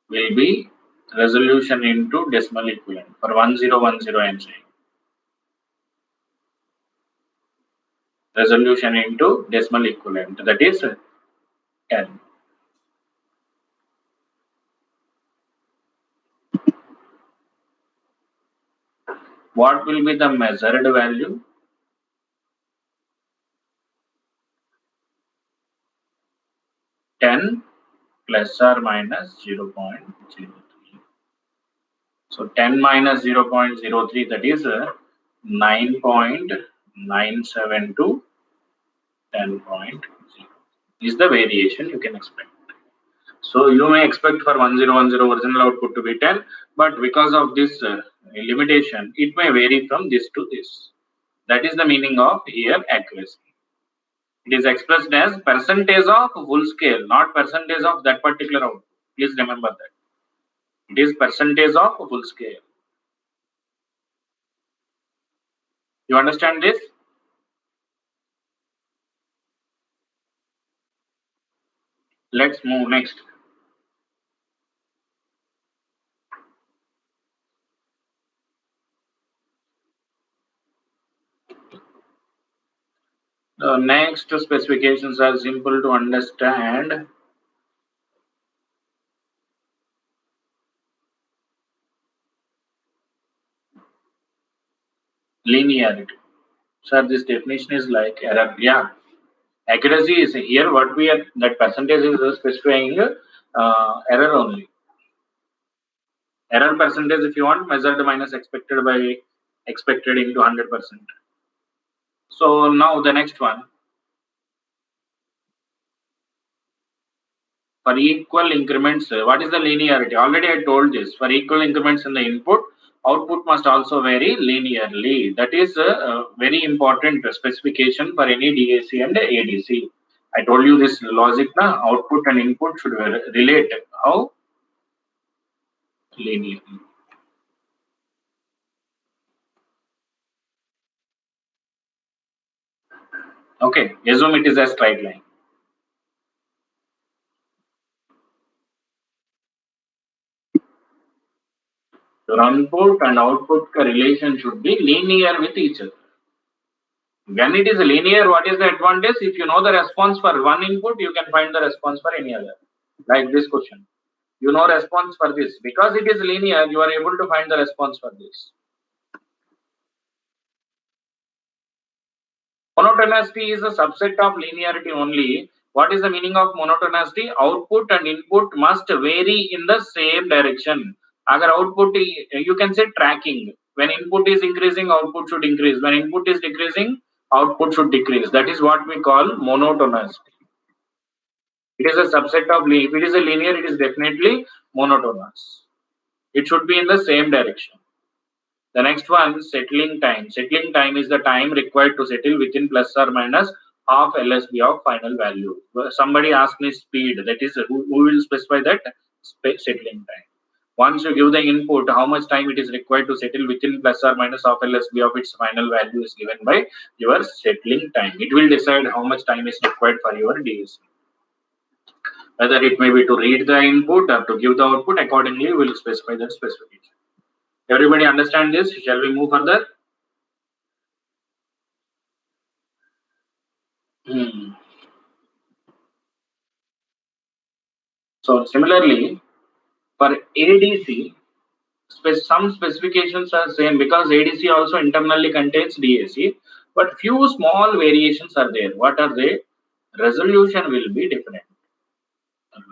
will be resolution into decimal equivalent. For 1010 I'm saying. Resolution into decimal equivalent, that is 10. What will be the measured value? 10 plus or minus 0.03. So 10 minus 0.03, that is 9.97 to 10.0 is the variation you can expect. So you may expect for 1010 original output to be 10, but because of this limitation, it may vary from this to this. That is the meaning of here accuracy. It is expressed as percentage of full scale, not percentage of that particular output. Please remember that. It is percentage of full scale. You understand this? Let's move next. The next specifications are simple to understand. Linearity. Sir, this definition is like error. Yeah. Accuracy is here what we are, that percentage is specifying error only. Error percentage, if you want, measured minus expected by expected into 100%. So now the next one. For equal increments, what is the linearity? Already I told this. For equal increments in the input, output must also vary linearly. That is a very important specification for any DAC and ADC. I told you this logic now. Output and input should relate. How? Linearly. Okay, assume it is a straight line. Your input and output relation should be linear with each other. When it is linear, what is the advantage? If you know the response for one input, you can find the response for any other. Like this question. You know response for this. Because it is linear, you are able to find the response for this. Monotonicity is a subset of linearity only. What is the meaning of monotonicity? Output and input must vary in the same direction. Agar output, you can say tracking. When input is increasing, output should increase. When input is decreasing, output should decrease. That is what we call monotonous. It is a subset of, if it is a linear, it is definitely monotonous. It should be in the same direction. The next one, settling time. Settling time is the time required to settle within plus or minus half LSB of final value. Somebody asked me speed, that is, who will specify that? Settling time. Once you give the input, how much time it is required to settle within plus or minus half LSB of its final value is given by your settling time. It will decide how much time is required for your DAC. Whether it may be to read the input or to give the output, accordingly we will specify that specification. Everybody understand this? Shall we move further? So similarly, for ADC, some specifications are same because ADC also internally contains DAC, but few small variations are there. What are they? Resolution will be different.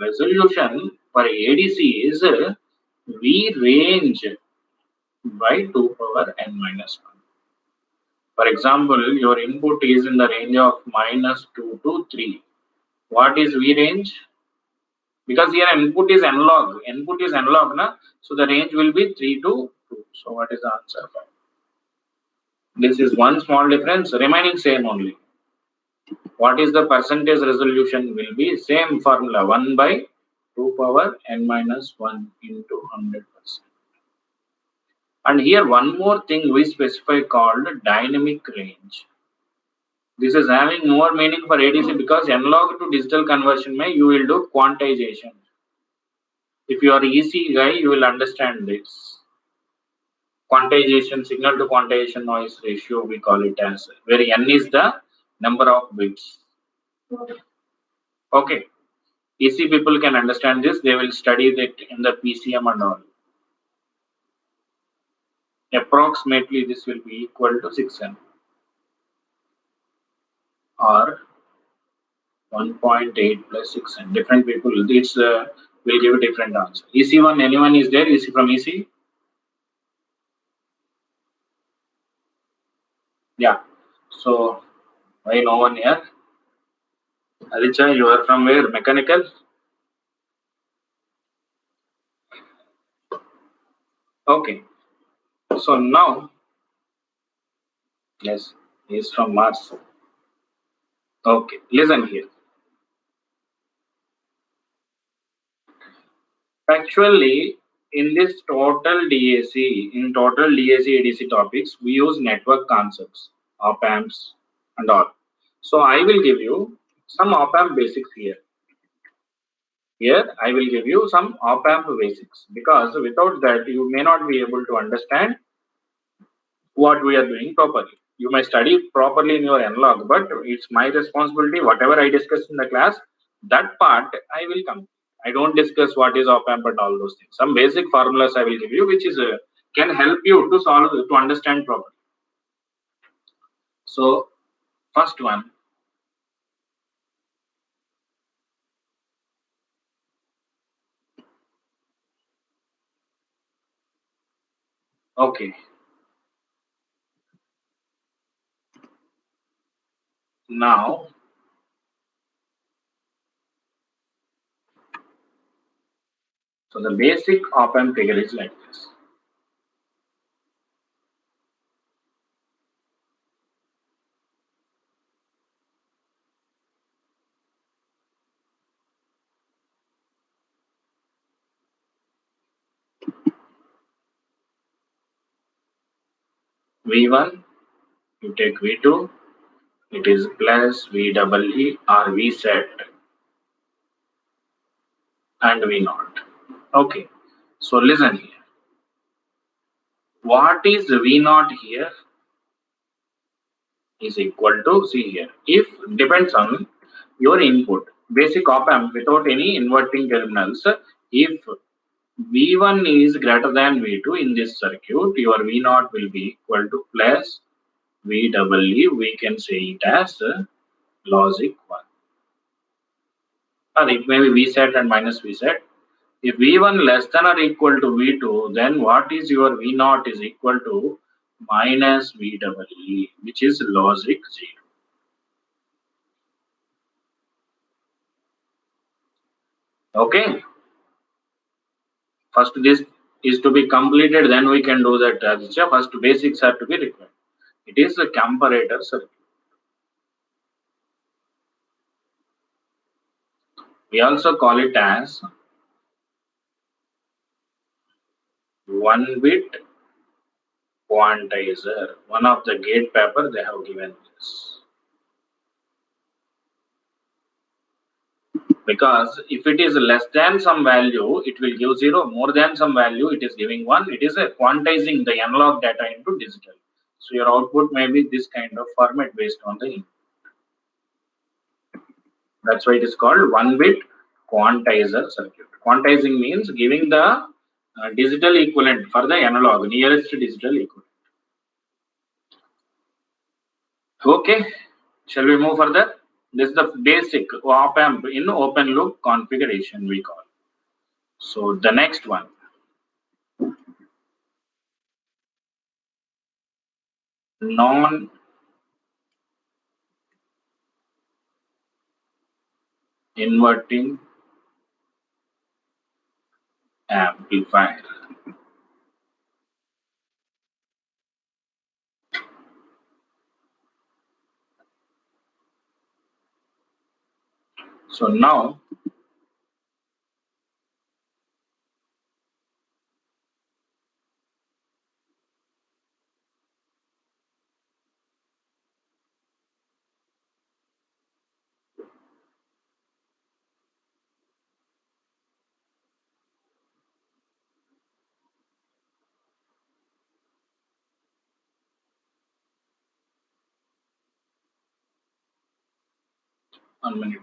Resolution for ADC is V range by 2 power n minus 1. For example, your input is in the range of -2 to 3. What is V range? Because here input is analog. Input is analog, na? So the range will be 3 to 2. So what is the answer? This is one small difference, remaining same only. What is the percentage resolution? Will be same formula, 1 by 2 power n minus 1 into 100%. And here one more thing we specify called dynamic range. This is having more meaning for ADC because analog to digital conversion you will do quantization. If you are EC guy, you will understand this. Quantization, signal to quantization noise ratio, we call it as, where n is the number of bits. Okay. EC people can understand this. They will study that in the PCM and all. Approximately this will be equal to 6n or 1.8 plus 6n. Different people, it's will give a different answer. EC1, anyone is there? EC from EC? Yeah. So why no one here? Adicha, you are from where? Mechanical? Okay. So now, yes, he is from Mars. Okay, listen here. Actually, in this total DAC, in total DAC ADC topics, we use network concepts, op amps, and all. So I will give you some op amp basics here. Here I will give you some op amp basics because without that you may not be able to understand what we are doing properly. You may study properly in your analog, but it's my responsibility. Whatever I discuss in the class, that part I will come. I don't discuss what is op amp and all those things. Some basic formulas I will give you, which is can help you to solve to understand properly. So, first one. Okay. Now, so the basic op amp figure is like this. V1, you take V2, it is plus V double E or V set and V naught. Okay, so listen here. What is V naught here is equal to, see here, if depends on your input, basic op amp without any inverting terminals, if V1 is greater than V2 in this circuit, your V naught will be equal to plus V double E, we can say it as logic 1. or it may be Vset and minus Vset. If V1 less than or equal to V2, then what is your V0 is equal to minus VEE, which is logic 0. Okay. First this is to be completed, then we can do that. First basics are to be required. It is a comparator circuit. We also call it as 1-bit quantizer. One of the gate paper they have given this. Because if it is less than some value, it will give 0. More than some value, it is giving 1. It is a quantizing the analog data into digital. So your output may be this kind of format based on the input. That's why it is called 1-bit quantizer circuit. Quantizing means giving the digital equivalent for the analog, nearest digital equivalent. Okay, shall we move further? This is the basic op amp in open loop configuration we call. So the next one. Non-inverting amplifier. So now one minute.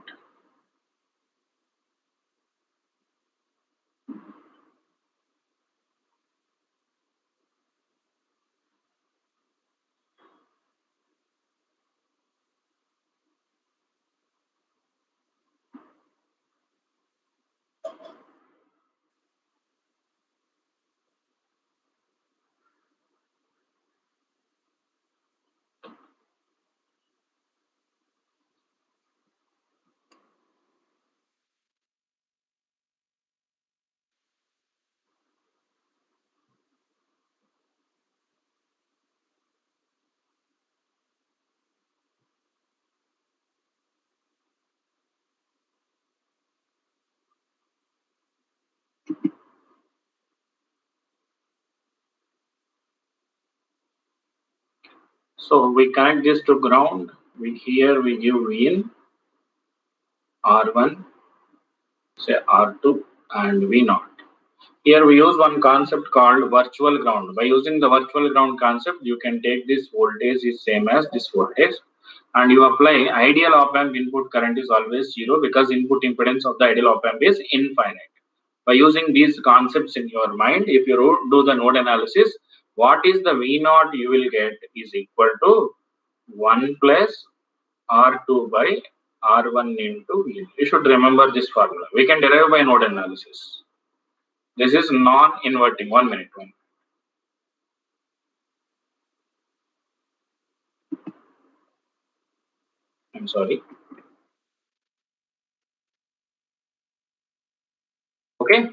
So we connect this to ground. Here we give V in, R1, say R2, and V0. Here we use one concept called virtual ground. By using the virtual ground concept, you can take this voltage is same as this voltage, and you apply ideal op amp input current is always 0 because input impedance of the ideal op amp is infinite. By using these concepts in your mind, if you do the node analysis, what is the V0 you will get is equal to 1 plus R2 by R1 into V. You should remember this formula. We can derive by node analysis. This is non-inverting. 1 minute. I'm sorry. Okay.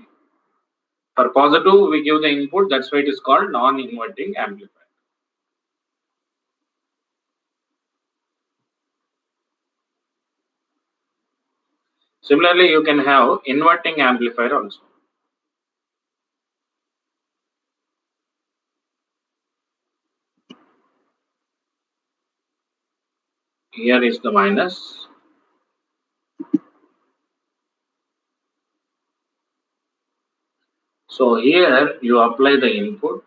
For positive, we give the input. That's why it is called non-inverting amplifier. Similarly, you can have inverting amplifier also. Here is the minus. So here you apply the input.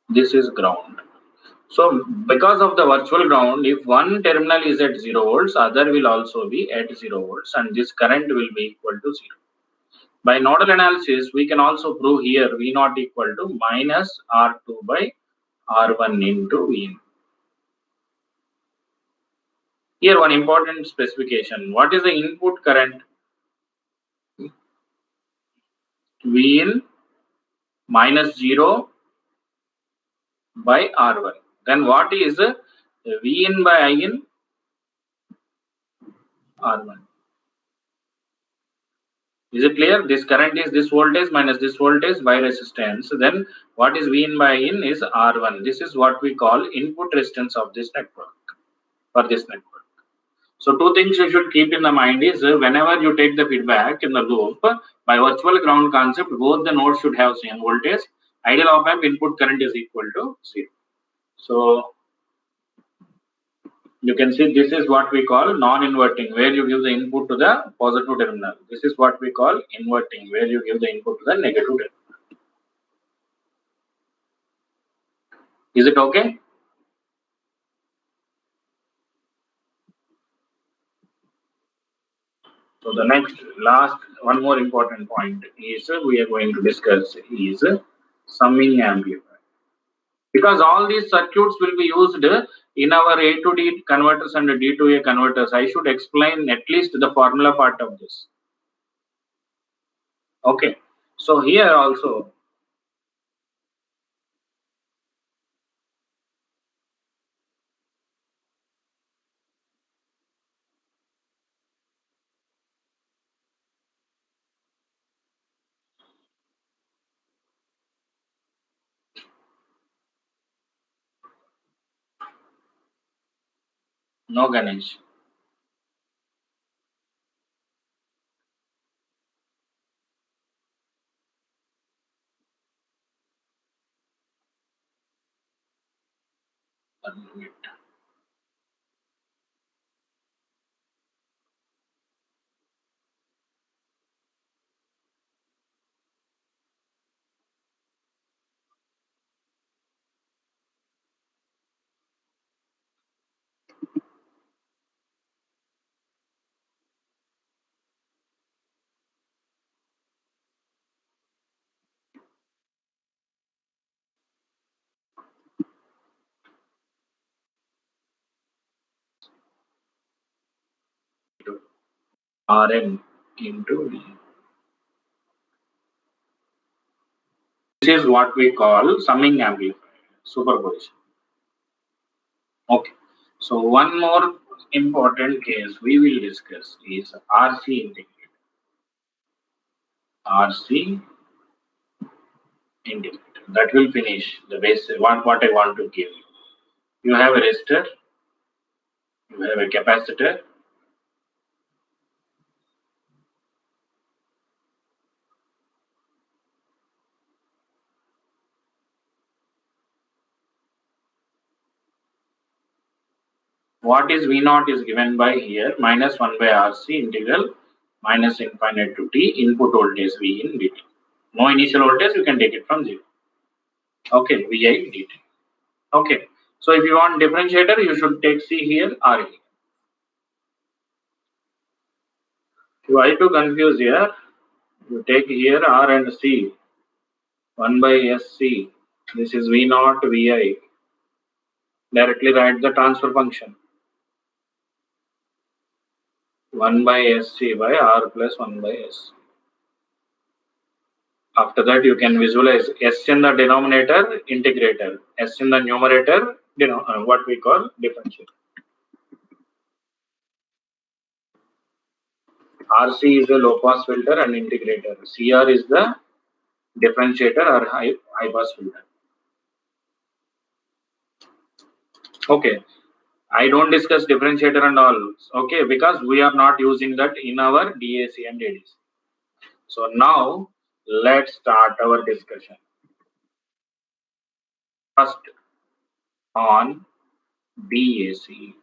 This is ground. So because of the virtual ground, if one terminal is at 0 volts, other will also be at 0 volts, and this current will be equal to 0. By nodal analysis, we can also prove here V0 equal to minus R2 by R1 into V. Here one important specification. What is the input current? V in minus 0 by R1. Then what is V in by I in R1? Is it clear? This current is this voltage minus this voltage by resistance. Then what is V in by I in is R1. This is what we call input resistance of this network, for this network. So two things you should keep in the mind is whenever you take the feedback in the loop, by virtual ground concept, both the nodes should have same voltage. Ideal op amp input current is equal to 0. So you can see this is what we call non-inverting, where you give the input to the positive terminal. This is what we call inverting, where you give the input to the negative terminal. Is it okay? So the last one more important point is we are going to discuss is summing amplifier. Because all these circuits will be used in our A to D converters and D to A converters, I should explain at least the formula part of this. Okay. So here also, no Ganesh. Rn into D. This is what we call summing amplifier, superposition. Okay. So one more important case we will discuss is RC integrator. RC integrator. That will finish the base what I want to give you. You have a resistor, you have a capacitor. What is V0 is given by here minus 1 by RC integral minus infinite to T input voltage V in dt. No initial voltage, you can take it from 0. Okay, Vi dt. Okay, so if you want differentiator, you should take C here, R here. Why to confuse here? You take here R and C, 1 by SC. This is V0 Vi. Directly write the transfer function. 1 by SC by R plus 1 by S. After that, you can visualize S in the denominator, integrator. S in the numerator, what we call differentiator. RC is a low pass filter and integrator. CR is the differentiator or high pass filter. Okay. I don't discuss differentiator and all. Okay, because we are not using that in our DAC and ADC. So now let's start our discussion. First on DAC.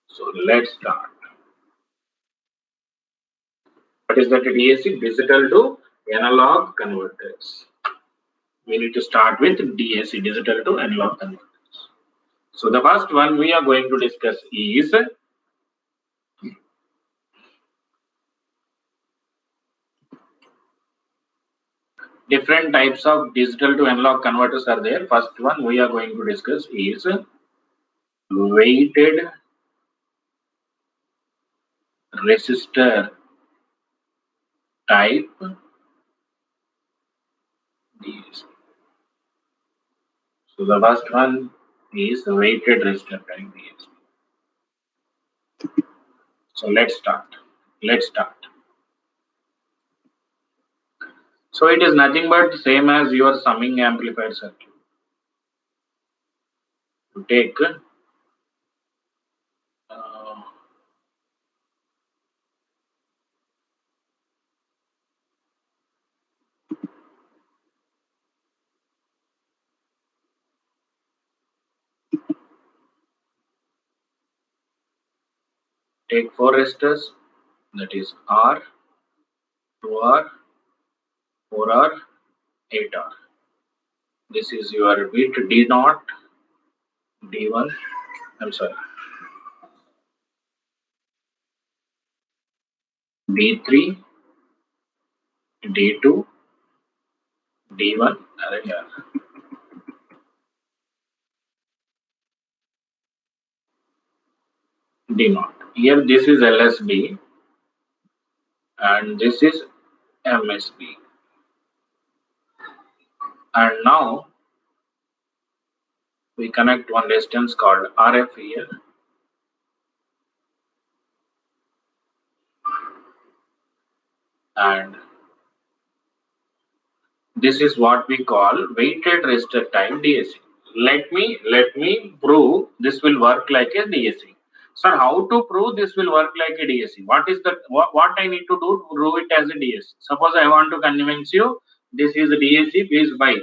So let's start. What is that DAC? Digital to analog converters. We need to start with DAC, digital to analog converters. So the first one we are going to discuss is different types of digital to analog converters are there. First one we are going to discuss is weighted resistor type DAC. So the first one is weighted resistor type DAC. So let's start. So it is nothing but same as your summing amplifier circuit. You take take 4 resistors, that is R, 2R, 4R, 8R. This is your bit D0, D1, I'm sorry, D3, D2, D1, D0. Here this is LSB and this is MSB. And now we connect one resistance called RF here. And this is what we call weighted resistor type DAC. Let me prove this will work like a DAC. Sir, how to prove this will work like a DAC? What is that? What I need to do to prove it as a DAC? Suppose I want to convince you this is a DAC, please buy.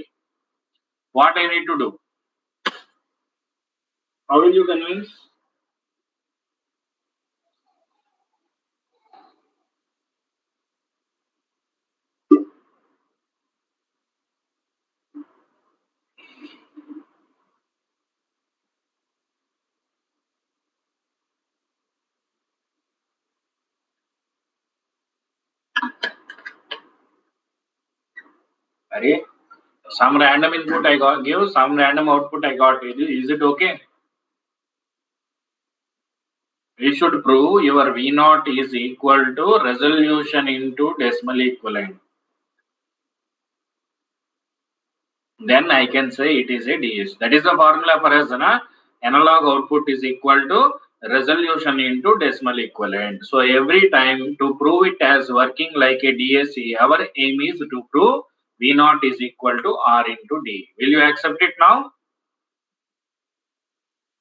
What I need to do? How will you convince? Arey, some random input I got, give some random output I got. Is it okay? We should prove your V0 is equal to resolution into decimal equivalent. Then I can say it is a DAC. That is the formula for us. Analog output is equal to resolution into decimal equivalent. So every time to prove it as working like a DAC, our aim is to prove V0 is equal to R into D. Will you accept it now?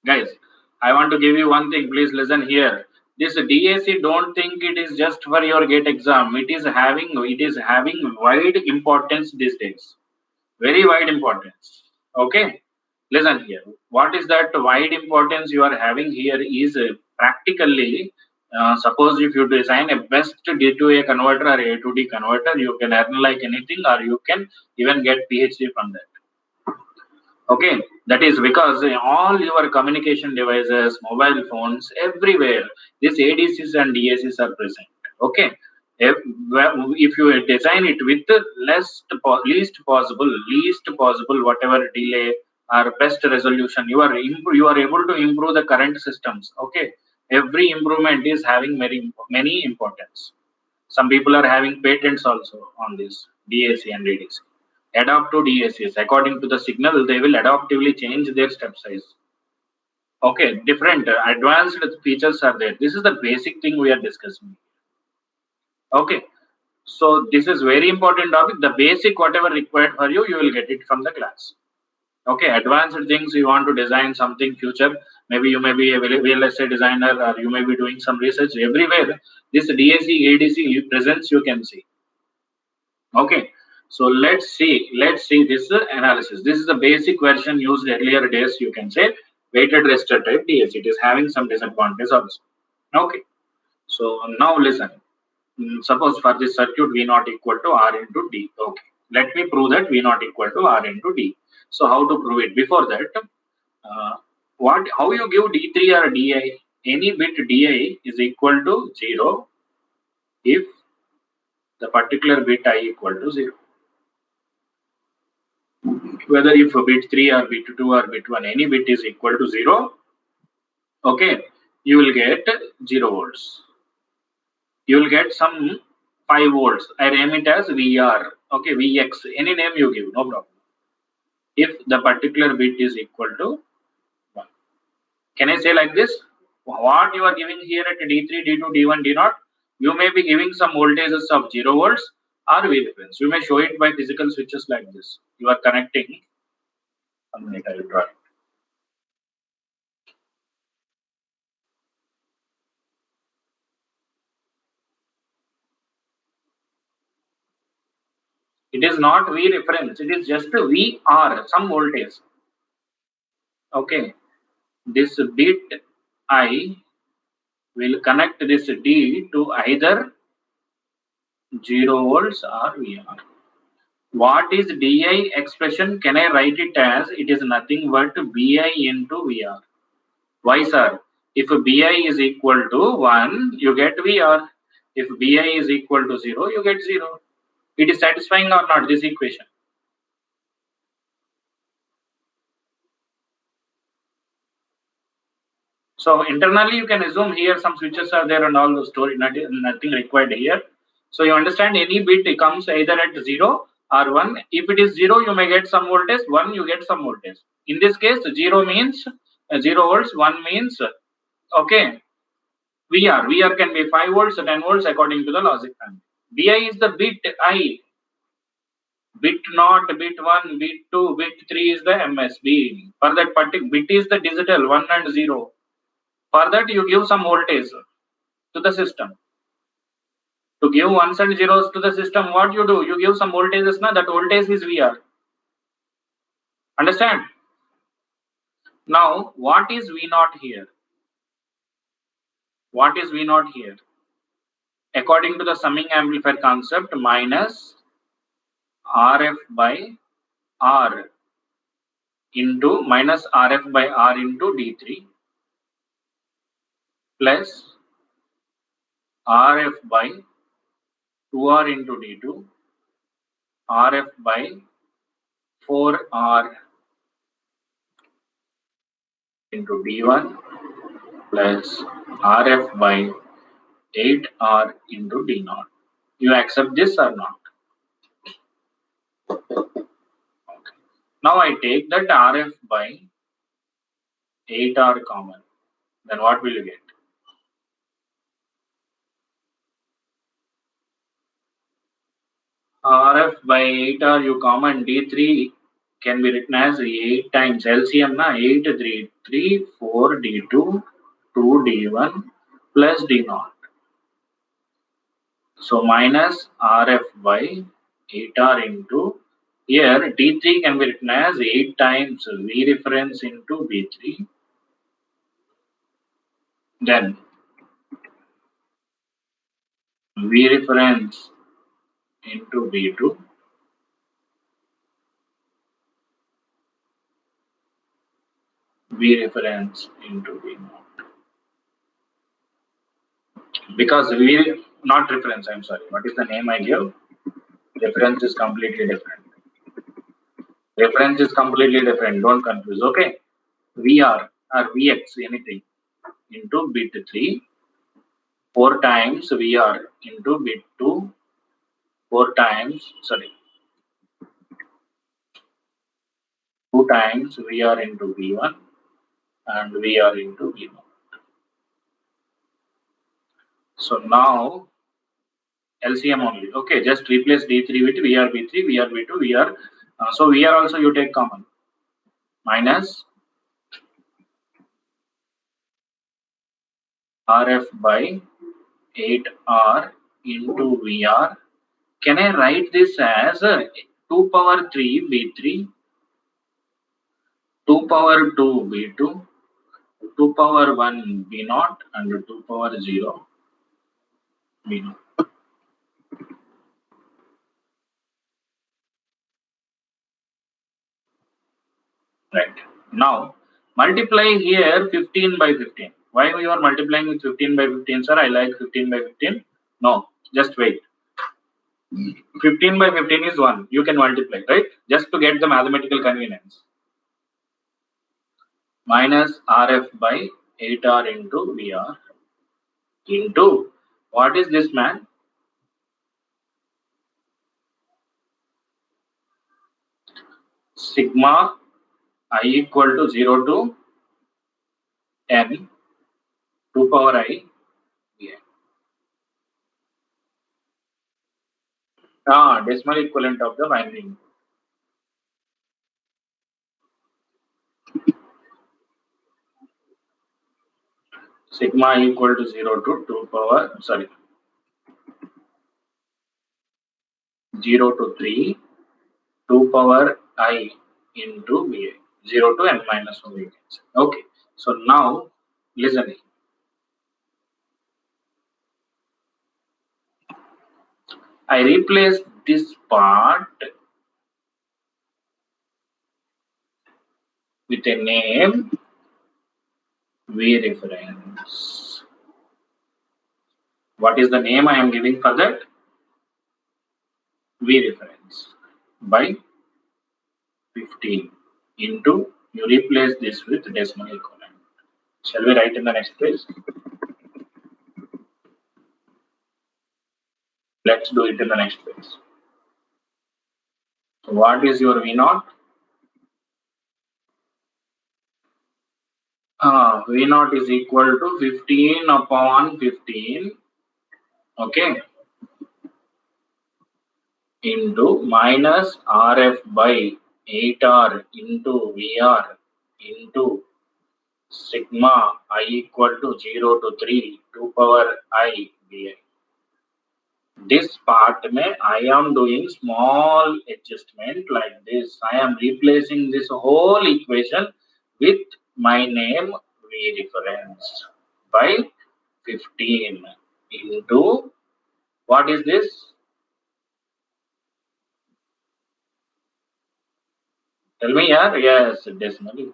Guys, I want to give you one thing. Please listen here. This DAC, don't think it is just for your GATE exam. It is having wide importance these days. Very wide importance. Okay, listen here. What is that wide importance you are having here is practically, suppose if you design a best D to A converter or A to D converter, you can earn like anything, or you can even get PhD from that. Okay, that is because all your communication devices, mobile phones, everywhere, these ADCs and DACs are present. Okay, if you design it with the least possible whatever delay or best resolution, you are able to improve the current systems. Okay, every improvement is having many importance. Some people are having patents also on this DAC and ADC. Adaptive DACs, according to the signal, they will adaptively change their step size. Okay, different advanced features are there. This is the basic thing we are discussing. Okay, so this is very important topic. The basic whatever required for you, you will get it from the class. Okay, advanced things you want to design something future. Maybe you may be a real estate designer, or you may be doing some research. Everywhere, this DAC, ADC presents you can see. Okay, so let's see this analysis. This is the basic version used earlier days. You can say weighted resistor type DAC. It is having some disadvantages also. Okay, so now listen. Suppose for this circuit V0 equal to R into D. Okay, let me prove that V0 equal to R into D. So how to prove it? Before that, how you give D3 or DI? Any bit DI is equal to 0 if the particular bit I equal to 0. Whether if bit 3 or bit 2 or bit 1, any bit is equal to 0, Okay, you will get 0 volts. You will get some 5 volts. I name it as VR. Okay, Vx. Any name you give, no problem. If the particular bit is equal to 1. Can I say like this? What you are giving here at D3, D2, D1, D0, you may be giving some voltages of 0 volts or V reference. You may show it by physical switches like this. You are connecting. 1 minute, I will draw it. It is not V reference, it is just VR, some voltage. Okay, this bit I will connect this D to either 0 volts or VR. What is DI expression? Can I write it as it is nothing but BI into VR? Why, sir? If BI is equal to 1, you get VR. If BI is equal to 0, you get 0. It is satisfying or not, this equation? So internally, you can assume here some switches are there and all the story, nothing required here. So you understand any bit comes either at 0 or 1. If it is 0, you may get some voltage, 1 you get some voltage. In this case, 0 means 0 volts, 1 means, okay, VR can be 5 volts, 10 volts according to the logic family. BI is the bit I, bit not, bit 1, bit 2, bit 3 is the MSB. For that particular bit is the digital 1 and 0. For that, you give some voltage to the system. To give ones and zeros to the system, what you do? You give some voltages, na? That voltage is VR. Understand? Now, what is V naught here? What is V naught here? According to the summing amplifier concept, minus RF by R into minus RF by R into D3 plus RF by 2R into D2, RF by 4R into D1 plus RF by 8R into D0. You accept this or not? Okay. Now I take that RF by 8R common. Then what will you get? RF by 8R you common, D3 can be written as 8 times LCM na 8 3 3 4 D2 2 D1 plus D0. So minus RF by 8R into here D3 can be written as 8 times V reference into B3. Then V reference into B2, V reference into B0. Because V, not reference, I'm sorry. What is the name I give? Reference is completely different. Reference is completely different. Don't confuse. Okay. VR or Vx, anything, into bit 3, 4 times VR into bit 2, 4 times, sorry, 2 times VR into V1 and VR into V0. So now LCM only. Okay, just replace D3 with VR B3, VR B2, VR. So VR also you take common. Minus RF by 8R into VR. Can I write this as 2 power 3 B3, 2 power 2 B2, 2 power 1 B0 and 2 power 0 B0. Right. Now, multiply here 15 by 15. Why you are multiplying with 15 by 15, sir? I like 15 by 15. No, just wait. 15 by 15 is 1. You can multiply, right? Just to get the mathematical convenience. Minus RF by 8R into VR into, what is this, man? Sigma I equal to 0 to n 2 power I Vi. Decimal equivalent of the binary. Sigma equal to 0 to 2 power, 0 to 3, 2 power I into Vi. 0 to n minus 1 we can say. Okay. So now listen. I replace this part with a name V reference. What is the name I am giving for that? V reference by 15 into, you replace this with decimal equivalent. Shall we write in the next page? Let's do it in the next page. So what is your V naught? V naught is equal to 15 upon 15, okay, into minus RF by 8R into VR into sigma I equal to 0 to 3 2 power I Vi. This part mein I am doing small adjustment like this. I am replacing this whole equation with my name V reference by 15 into, what is this? Tell me, yeah. Yes, decimal.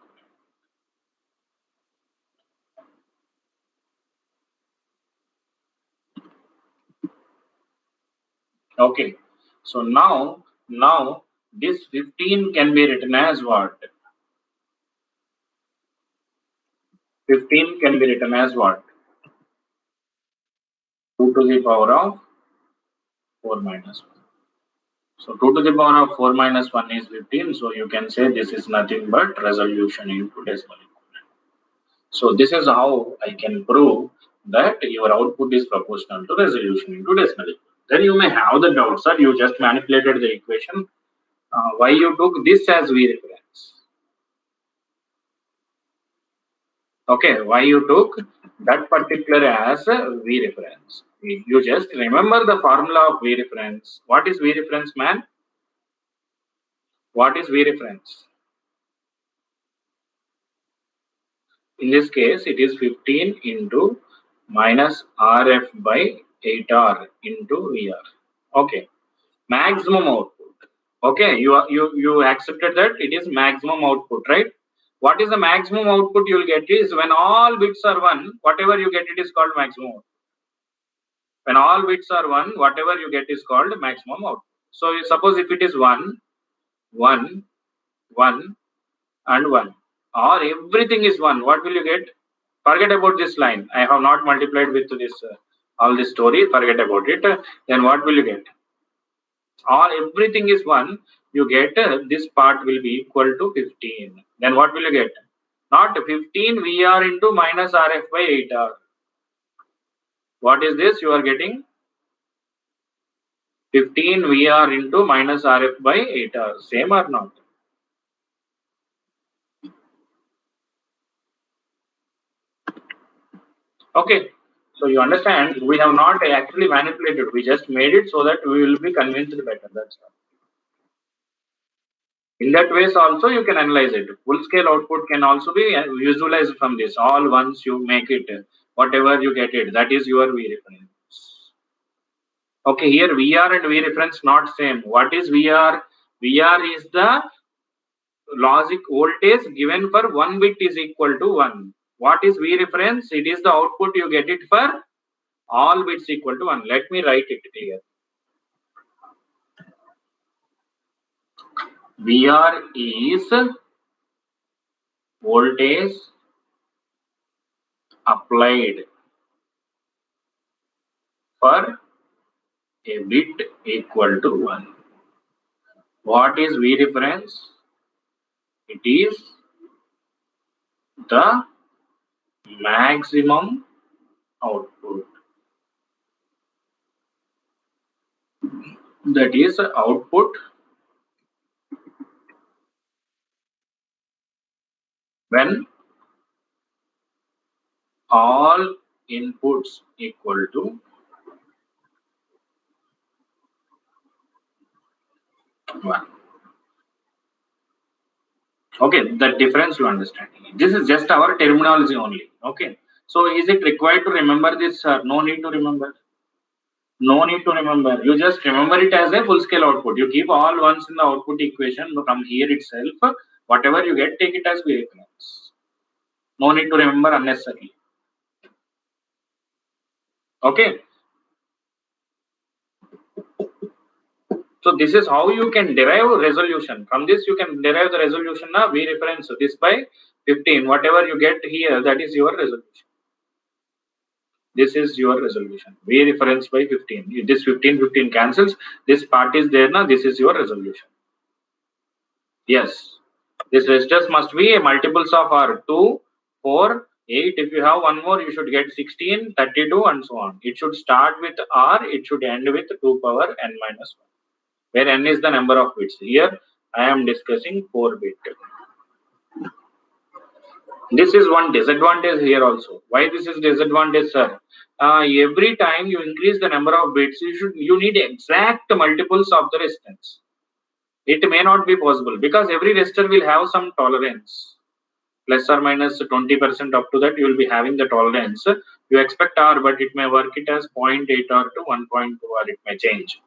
Okay. So now this 15 can be written as what? 15 can be written as what? 2 to the power of 4 minus 1. So 2 to the power of 4 minus 1 is 15. So you can say this is nothing but resolution into decimal equivalent. So this is how I can prove that your output is proportional to resolution into decimal equivalent. Then you may have the doubt, sir, you just manipulated the equation. Why you took this as V reference? Okay, why you took that particular as a V reference? You just remember the formula of V reference. What is V reference, man? What is V reference? In this case, it is 15 into minus RF by 8R into VR. Okay, maximum output. Okay, you accepted that it is maximum output, right? What is the maximum output you will get is when all bits are 1, whatever you get, it is called maximum output. When all bits are 1, whatever you get is called maximum output. So suppose if it is 1, 1, 1 and 1, or everything is 1, what will you get? Forget about this line. I have not multiplied with this all this story. Forget about it. Then what will you get? Or everything is 1, you get this part will be equal to 15. Then what will you get? Not 15 VR into minus RF by 8R. What is this you are getting? 15 VR into minus RF by 8R. Same or not? Okay. So you understand, we have not actually manipulated. We just made it so that we will be convinced better. That's all. In that ways also you can analyze it. Full scale output can also be visualized from this. All once you make it, whatever you get it, that is your V reference. Okay, here VR and V reference not same. What is VR? VR is the logic voltage given for 1 bit is equal to 1. What is V reference? It is the output you get it for all bits equal to 1. Let me write it here. VR is voltage applied for a bit equal to 1. What is V reference? It is the maximum output. That is output when all inputs equal to 1. Okay, the difference you understand. This is just our terminology only. Okay. So is it required to remember this? No need to remember. No need to remember. You just remember it as a full scale output. You keep all ones in the output equation from here itself. Whatever you get, take it as V reference. No need to remember unnecessarily. Okay. So this is how you can derive resolution. From this you can derive the resolution of V reference. So this by 15. Whatever you get here, that is your resolution. This is your resolution. V reference by 15. This 15 cancels. This part is there now. This is your resolution. Yes. This resistors must be a multiples of R. 2, 4, 8. If you have one more, you should get 16, 32 and so on. It should start with R. It should end with 2 power n minus 1. Where n is the number of bits. Here I am discussing 4 bit. This is one disadvantage here also. Why this is disadvantage, sir? Every time you increase the number of bits, you need exact multiples of the resistance. It may not be possible because every resistor will have some tolerance, plus or minus 20%. Up to that, you will be having the tolerance. You expect R, but it may work it as 0.8 or to 1.2, or it may change.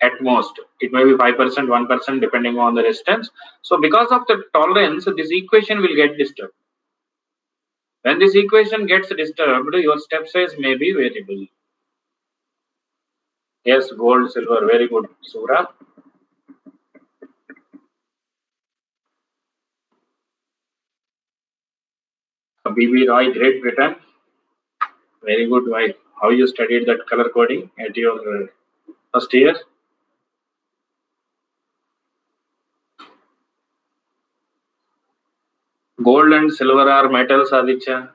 At most, it may be 5%, 1%, depending on the resistance. So, because of the tolerance, this equation will get disturbed. When this equation gets disturbed, your step size may be variable. Yes, gold, silver, very good, Sura. BB Roy, Great Britain. Very good. Why? How you studied that color coding at your first year? Gold and silver are metals, Aditya.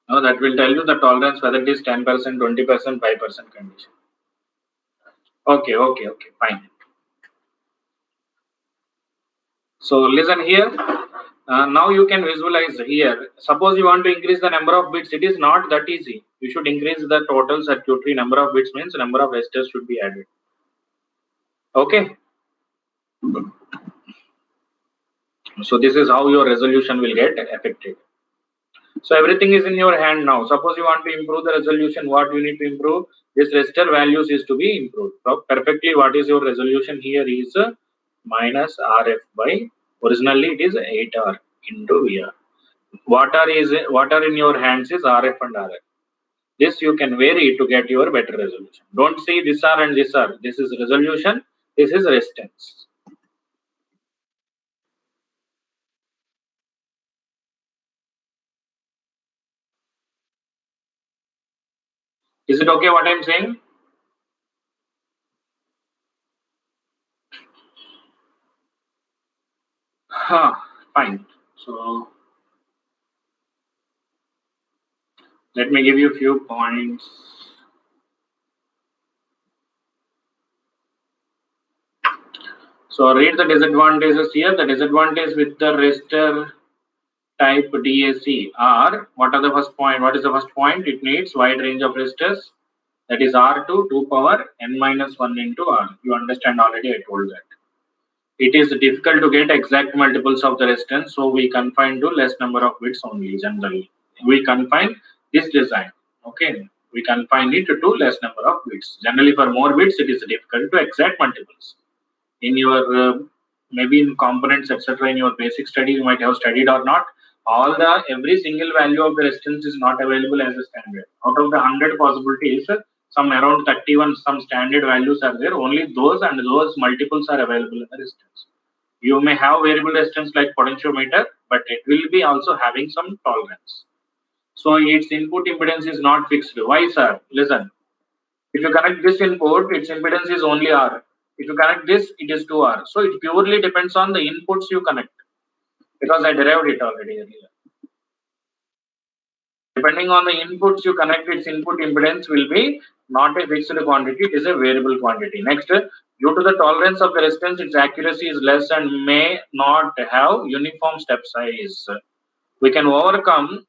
No, that will tell you the tolerance, whether it is 10%, 20%, 5% condition. Okay, fine. So listen here. Now you can visualize here. Suppose you want to increase the number of bits. It is not that easy. You should increase the total circuitry. Number of bits means number of resistors should be added. Okay. So this is how your resolution will get affected. So everything is in your hand now. Suppose you want to improve the resolution, what you need to improve? This resistor values is to be improved. So perfectly, what is your resolution here is minus RF by, originally it is 8R into VR. What are in your hands is RF and RF. This you can vary to get your better resolution. Don't see this R and this R. This is resolution. This is resistance. Is it okay what I'm saying? Fine. So let me give you a few points. So read the disadvantages here. The disadvantage with the resistor type DAC are, what are the first point? What is the first point? It needs wide range of resistors. That is R2 2 power n minus 1 into R. You understand already, I told that. It is difficult to get exact multiples of the resistance, so we confine to less number of bits only generally. We confine this design. Okay. We confine it to less number of bits. Generally for more bits, it is difficult to exact multiples. in your maybe in components, etc. In your basic study, you might have studied or not. Every single value of the resistance is not available as a standard. Out of the 100 possibilities, some around 31 some standard values are there. Only those and those multiples are available in the resistance. You may have variable resistance like potentiometer, but it will be also having some tolerance. So its input impedance is not fixed. Why, sir? Listen. If you connect this input, its impedance is only R. If you connect this, it is 2R. So it purely depends on the inputs you connect, because I derived it already earlier. Depending on the inputs you connect, its input impedance will be not a fixed quantity, it is a variable quantity. Next, due to the tolerance of the resistance, its accuracy is less and may not have uniform step size. We can overcome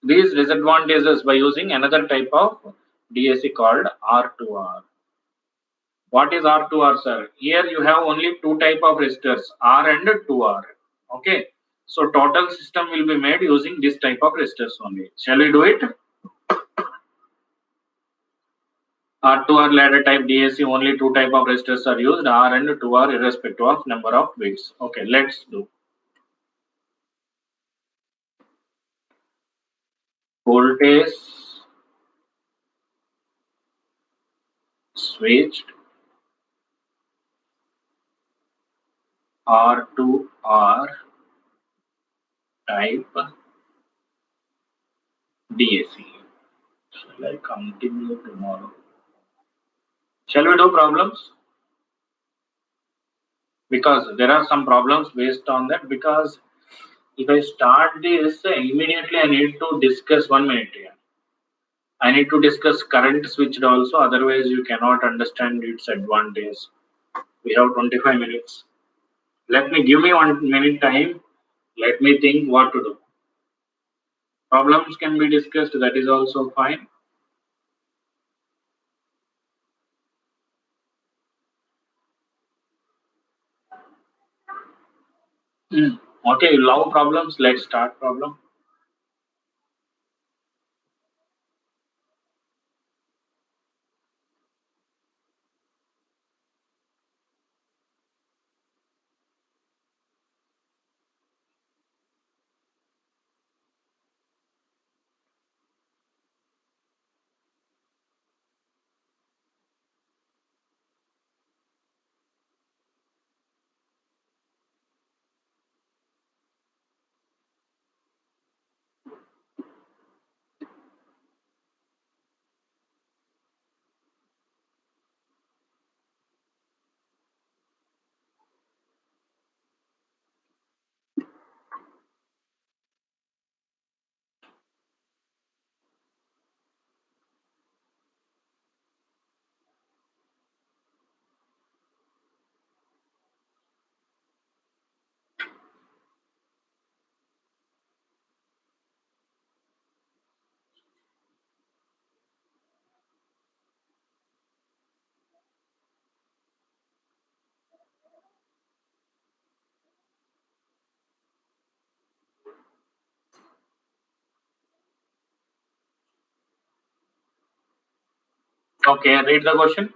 these disadvantages by using another type of DAC called R2R. What is R2R, sir? Here you have only two type of resistors, R and 2R. Okay. So total system will be made using this type of resistors only. Shall we do it? R2R ladder type DAC, only two type of resistors are used, R and 2R, irrespective of number of bits. Okay, let's do. Voltage switched R2R type DAC. Shall I continue tomorrow? Shall we do problems? Because there are some problems based on that. Because if I start this, immediately I need to discuss 1 minute here. I need to discuss current switched also, otherwise you cannot understand its advantage. We have 25 minutes. Give me 1 minute time. Let me think what to do. Problems can be discussed, that is also fine. Okay, you love problems. Let's start problem. Okay, read the question.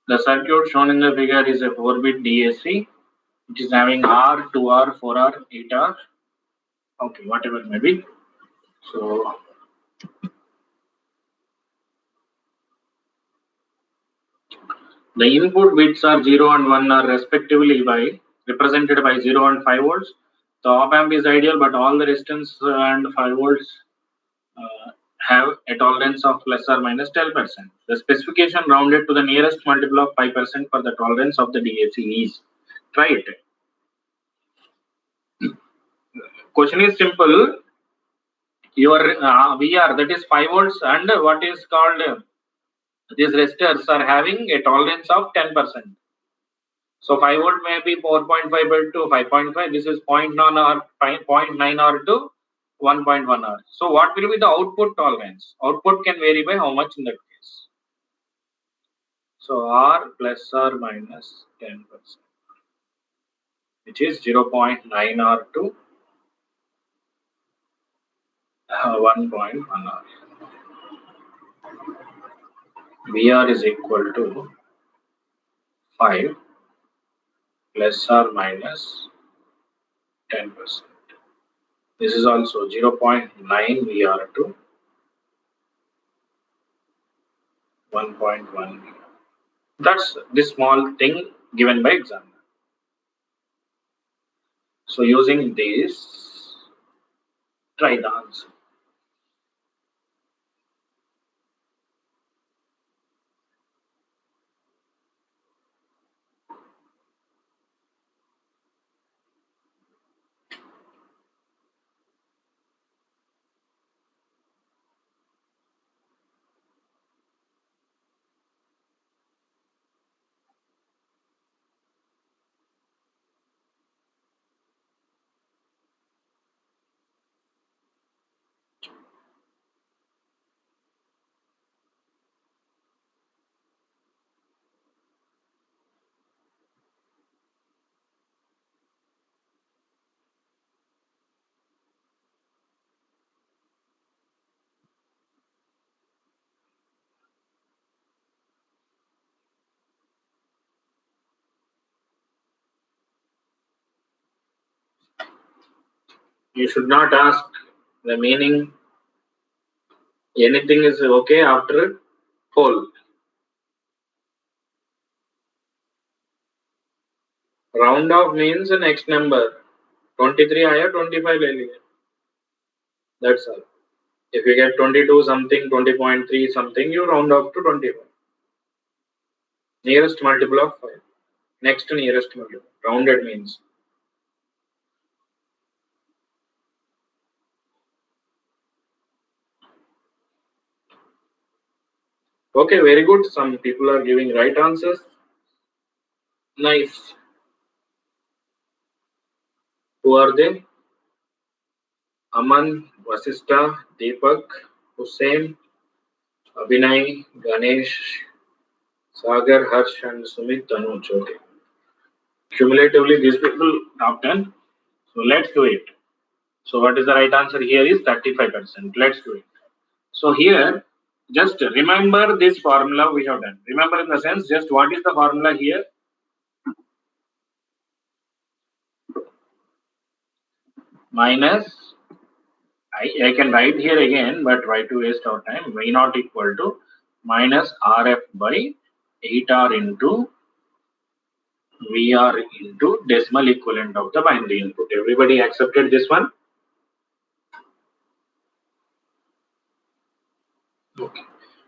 The circuit shown in the figure is a 4-bit DAC. It is having R, 2R, 4R, 8R. Okay, whatever it may be. So the input bits are 0 and 1 are respectively represented by 0 and 5 volts. The op amp is ideal, but all the resistance and 5 volts have a tolerance of plus or minus 12%. The specification rounded to the nearest multiple of 5% for the tolerance of the DAC is. Try it. Question is simple. Your VR, that is 5 volts, and what is called these resistors are having a tolerance of 10%. So 5 volt may be 4.5 to 5.5. This is 0.9 or to 1.1 R. So what will be the output tolerance? Output can vary by how much in that case? So R plus or minus 10%, which is 0.9 R to 1.1 R. VR is equal to 5 plus or minus 10%. This is also 0.9 VR to 1.1 VR. That's this small thing given by examiner. So using this, try the answer. You should not ask the meaning. Anything is okay after whole. Round off means the next number. 23 higher, 25 ले. That's all. If you get 22 something, 20.3 something, you round off to 25. Nearest multiple of 5. Next nearest multiple. Rounded means. Okay, very good. Some people are giving right answers. Nice. Who are they? Aman, Vasista, Deepak, Hussein, Abhinay, Ganesh, Sagar, Harsh, and Sumit, Tanuj. Okay. Cumulatively, these people top 10. So let's do it. So what is the right answer here is 35%. Let's do it. So here, just remember this formula we have done. Remember in the sense, just what is the formula here? Minus, I can write here again, but why to waste our time? V naught equal to minus RF by 8R into VR into decimal equivalent of the binary input. Everybody accepted this one? Okay.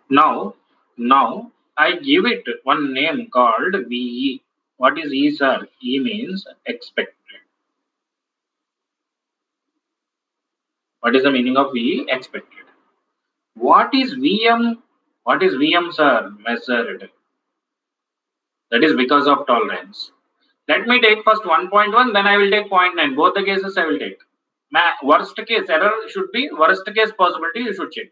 Now I give it one name called VE. What is E, sir? E means expected. What is the meaning of VE? Expected. What is VM? What is VM, sir? Measured. That is because of tolerance. Let me take first 1.1, then I will take 0.9. Both the cases I will take. Worst case error should be worst case possibility you should check.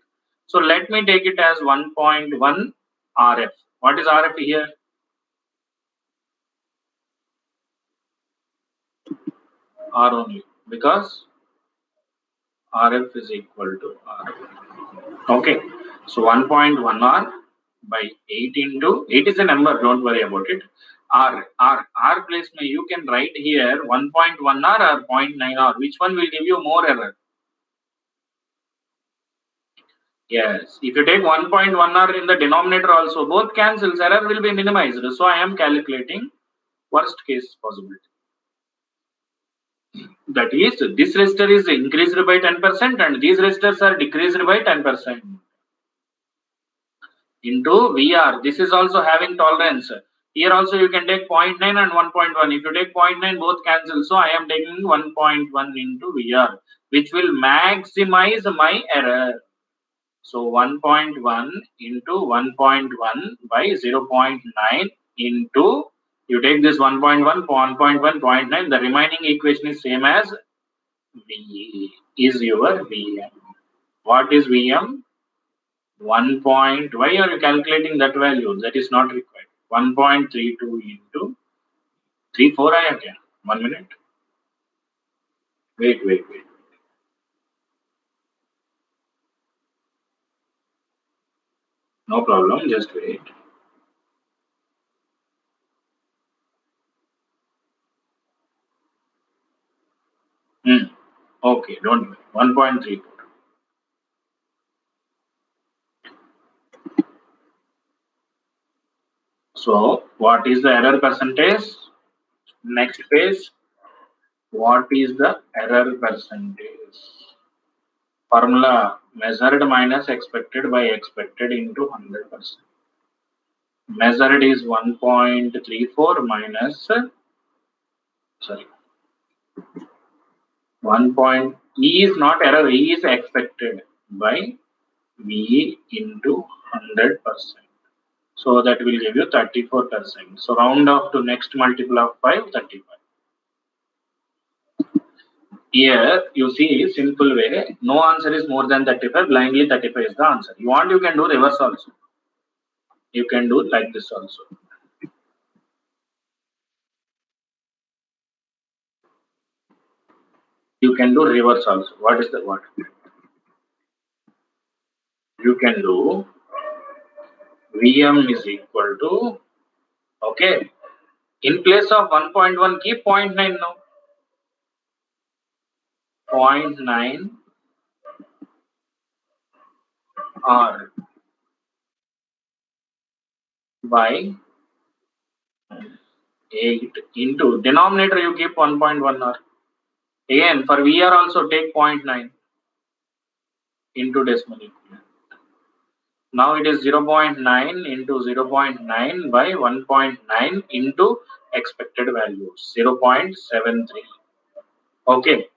So let me take it as 1.1 RF. What is RF here? R only, because RF is equal to R. Okay, so 1.1 R by 8 into 8 is a number, don't worry about it. R place you can write here 1.1 R or 0.9 R. Which one will give you more error? Yes, if you take 1.1 R in the denominator also, both cancels, error will be minimized. So I am calculating worst case possibility. That is, this resistor is increased by 10% and these resistors are decreased by 10%. Into VR. This is also having tolerance. Here also you can take 0.9 and 1.1. If you take 0.9, both cancel. So I am taking 1.1 into VR, which will maximize my error. So 1.1 into 1.1 by 0.9 into, you take this 1.1, 1.1, 0.9, the remaining equation is same as VE is your VM. What is VM? 1 point. Why are you calculating that value? That is not required. 1.32 into 34 आया क्या? 1 minute. Wait. No problem. Just wait. Okay, don't worry. 1.34. So, what is the error percentage? Next page. What is the error percentage? Formula measured minus expected by expected into 100%. Measured is 1.34 minus, sorry, 1. E is not error, E is expected by V into 100%. So that will give you 34%. So round off to next multiple of 5, 35. Here you see simple way, no answer is more than 35, blindly 35 is the answer. You want, you can do reverse also. You can do like this also. You can do reverse also. What is the what? You can do VM is equal to, okay, in place of 1.1 keep 0.9 now. 0.9 R by 8 into denominator you keep 1.1 R. Again for VR also take 0.9 into decimal equivalent. Now it is 0.9 into 0.9 by 1.9 into expected values 0.73. Okay,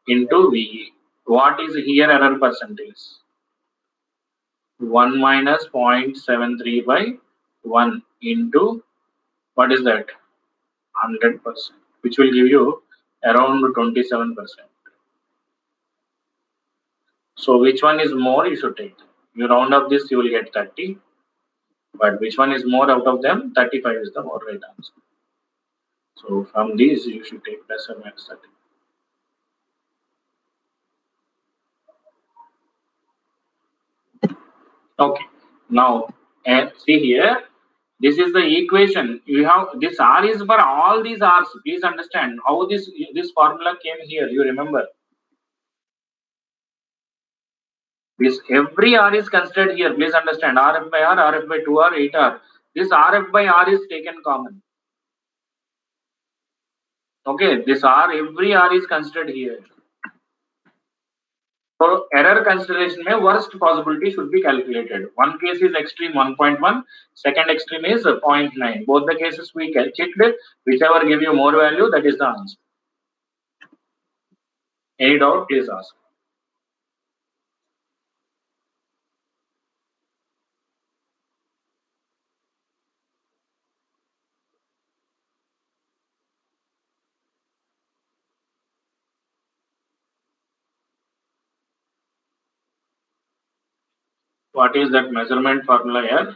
into VE. What is here error percentage? 1 minus 0.73 by 1 into, what is that? 100%, which will give you around 27%. So which one is more, you should take. You round up this, you will get 30. But which one is more out of them? 35 is the more right answer. So from these, you should take plus or minus 30. Okay. Now, see here, this is the equation. You have this R is for all these R's. Please understand how this formula came here. You remember? This every R is considered here. Please understand RF by R, RF by 2R, 8R. This RF by R is taken common. Okay, this R, every R is considered here. So error consideration mein worst possibility should be calculated. One case is extreme 1.1, second extreme is 0.9. Both the cases we checked, whichever give you more value, that is the answer. Any doubt, please ask. What is that measurement formula here?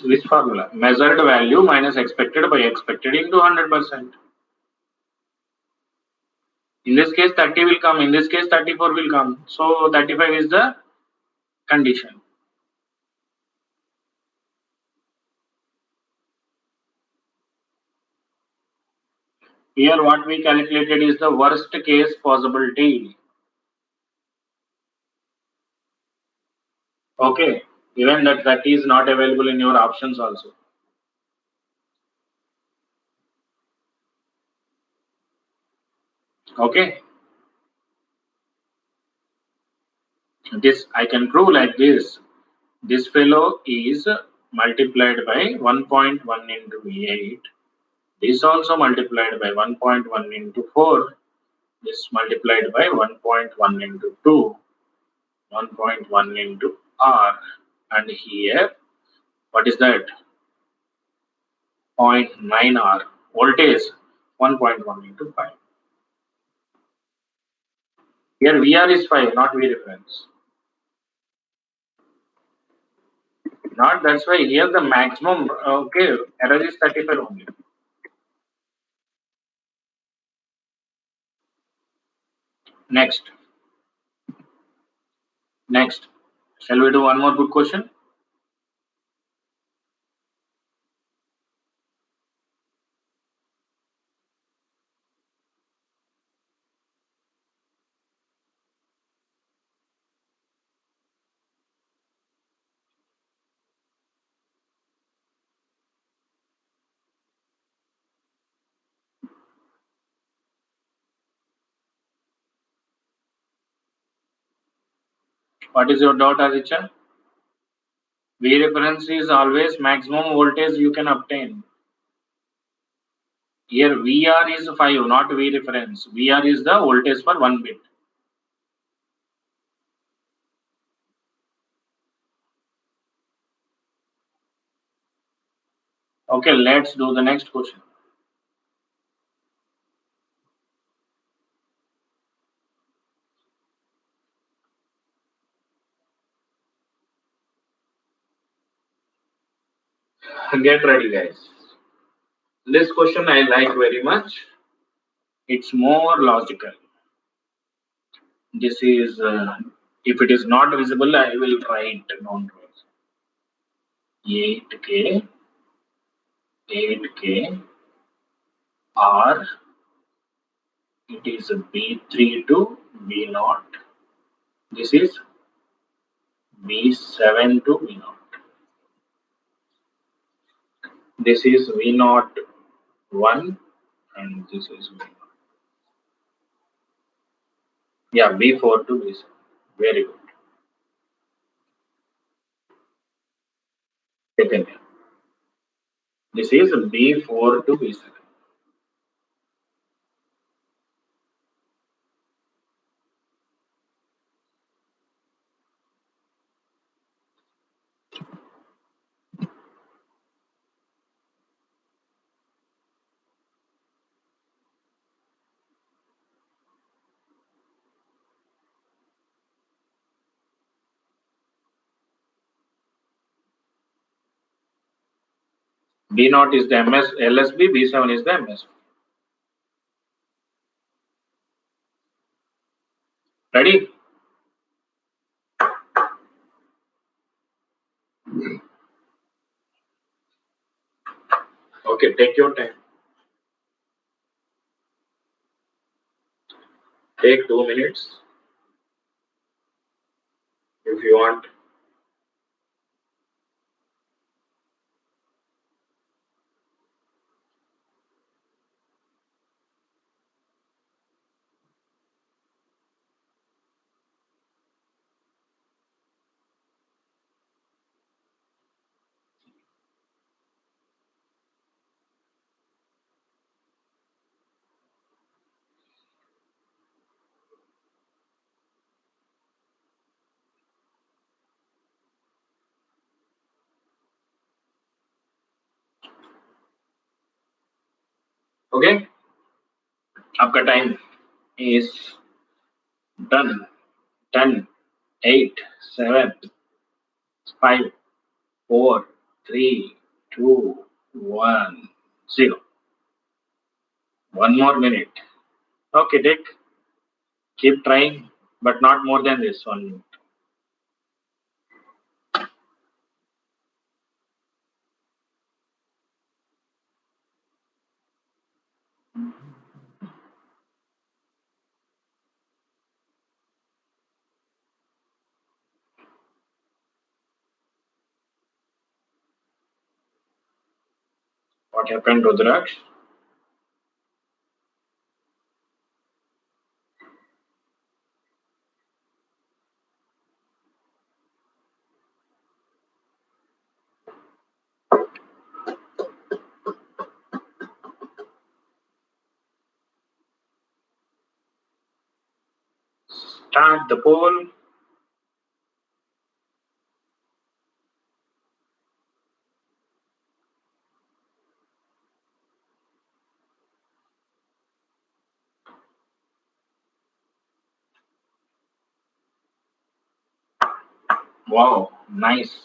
Which formula? Measured value minus expected by expected into 100%. In this case, 30 will come. In this case, 34 will come. So 35 is the condition. Here, what we calculated is the worst case possibility. Okay, even that is not available in your options also. Okay, this I can prove like this. This fellow is multiplied by 1.1 into 8. This also multiplied by 1.1 into 4. This multiplied by 1.1 into 2. 1.1 into R. And here, what is that? 0.9 R. Voltage 1.1 into 5. Here VR is 5, not V reference. Not that's why here the maximum okay error is 35 only. Next, next. Shall we do one more good question? What is your doubt, Aditya? V reference is always maximum voltage you can obtain. Here VR is 5, not V reference. VR is the voltage for 1 bit. Okay, let's do the next question. Get ready, guys. This question I like very much. It's more logical. This is, if it is not visible, I will write. Don't worry. 8K, 8K, R. It is B3 to B0. This is B7 to V0. This is V0 1 and this is V0. Yeah, B4 to B7. Very good. Second, this is B4 to B7. B0 is the MS LSB, B7 is the MS. Ready? Okay, take your time. Take 2 minutes if you want. Okay, आपका time is done. 10, 8, 7, 5, 4, 3, 2, 1, 0. One more minute. Okay, take. Keep trying, but not more than this 1 minute. What happened, Rudraksh? Start the poll. Wow, nice.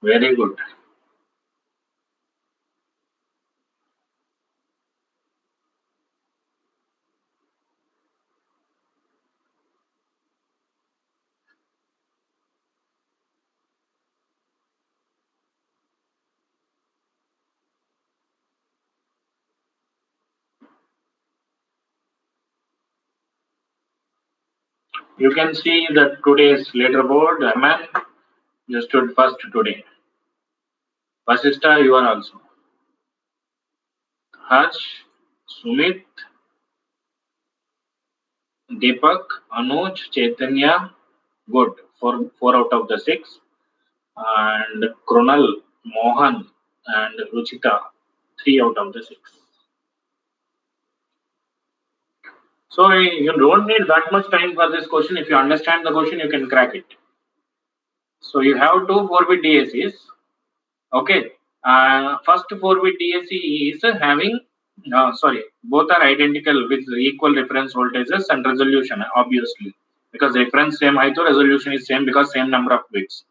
Very good. You can see that today's leaderboard, Aman, you stood first today. Vasista, you are also. Harsh, Sumit, Deepak, Anuj, Chaitanya, good. Four out of the six. And Kronal, Mohan, and Ruchita, 3 out of the 6. So you don't need that much time for this question. If you understand the question, you can crack it. So you have two 4-bit DACs. Okay. First 4-bit DAC is having, both are identical with equal reference voltages and resolution, obviously. Because reference same height, resolution is same because same number of bits.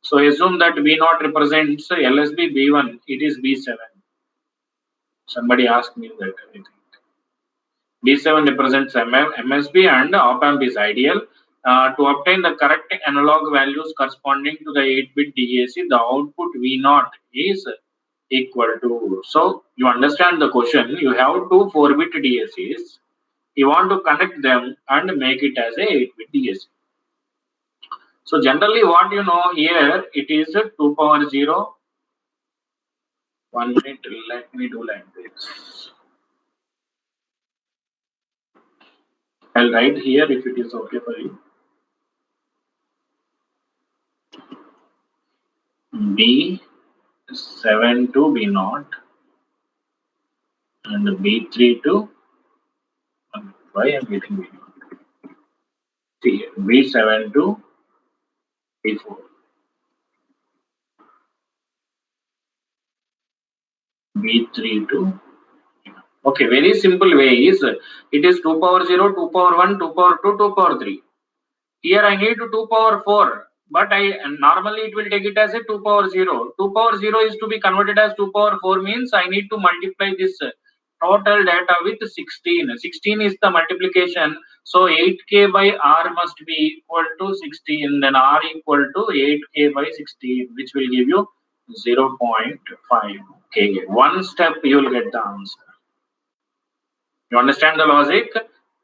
So assume that V0 represents LSB B1, it is B7. Somebody asked me that, I think. B7 represents MSB and op-amp is ideal. To obtain the correct analog values corresponding to the 8-bit DAC, the output V0 is equal to. So you understand the question. You have two 4-bit DACs. You want to connect them and make it as a 8-bit DAC. So generally what you know here, it is 2 power 0. 1 minute, let me do like this. I'll write here if it is okay for you. B7 to B0 and B3 to, why I'm getting B0? See, B7 to B4. B3 to, okay, very simple way is, it is 2 power 0, 2 power 1, 2 power 2, 2 power 3. Here I need 2 power 4, but normally it will take it as a 2 power 0. 2 power 0 is to be converted as 2 power 4 means I need to multiply this total data with 16. 16 is the multiplication. So 8K by R must be equal to 16. Then R equal to 8K by 16, which will give you 0.5K. One step you will get the answer. You understand the logic?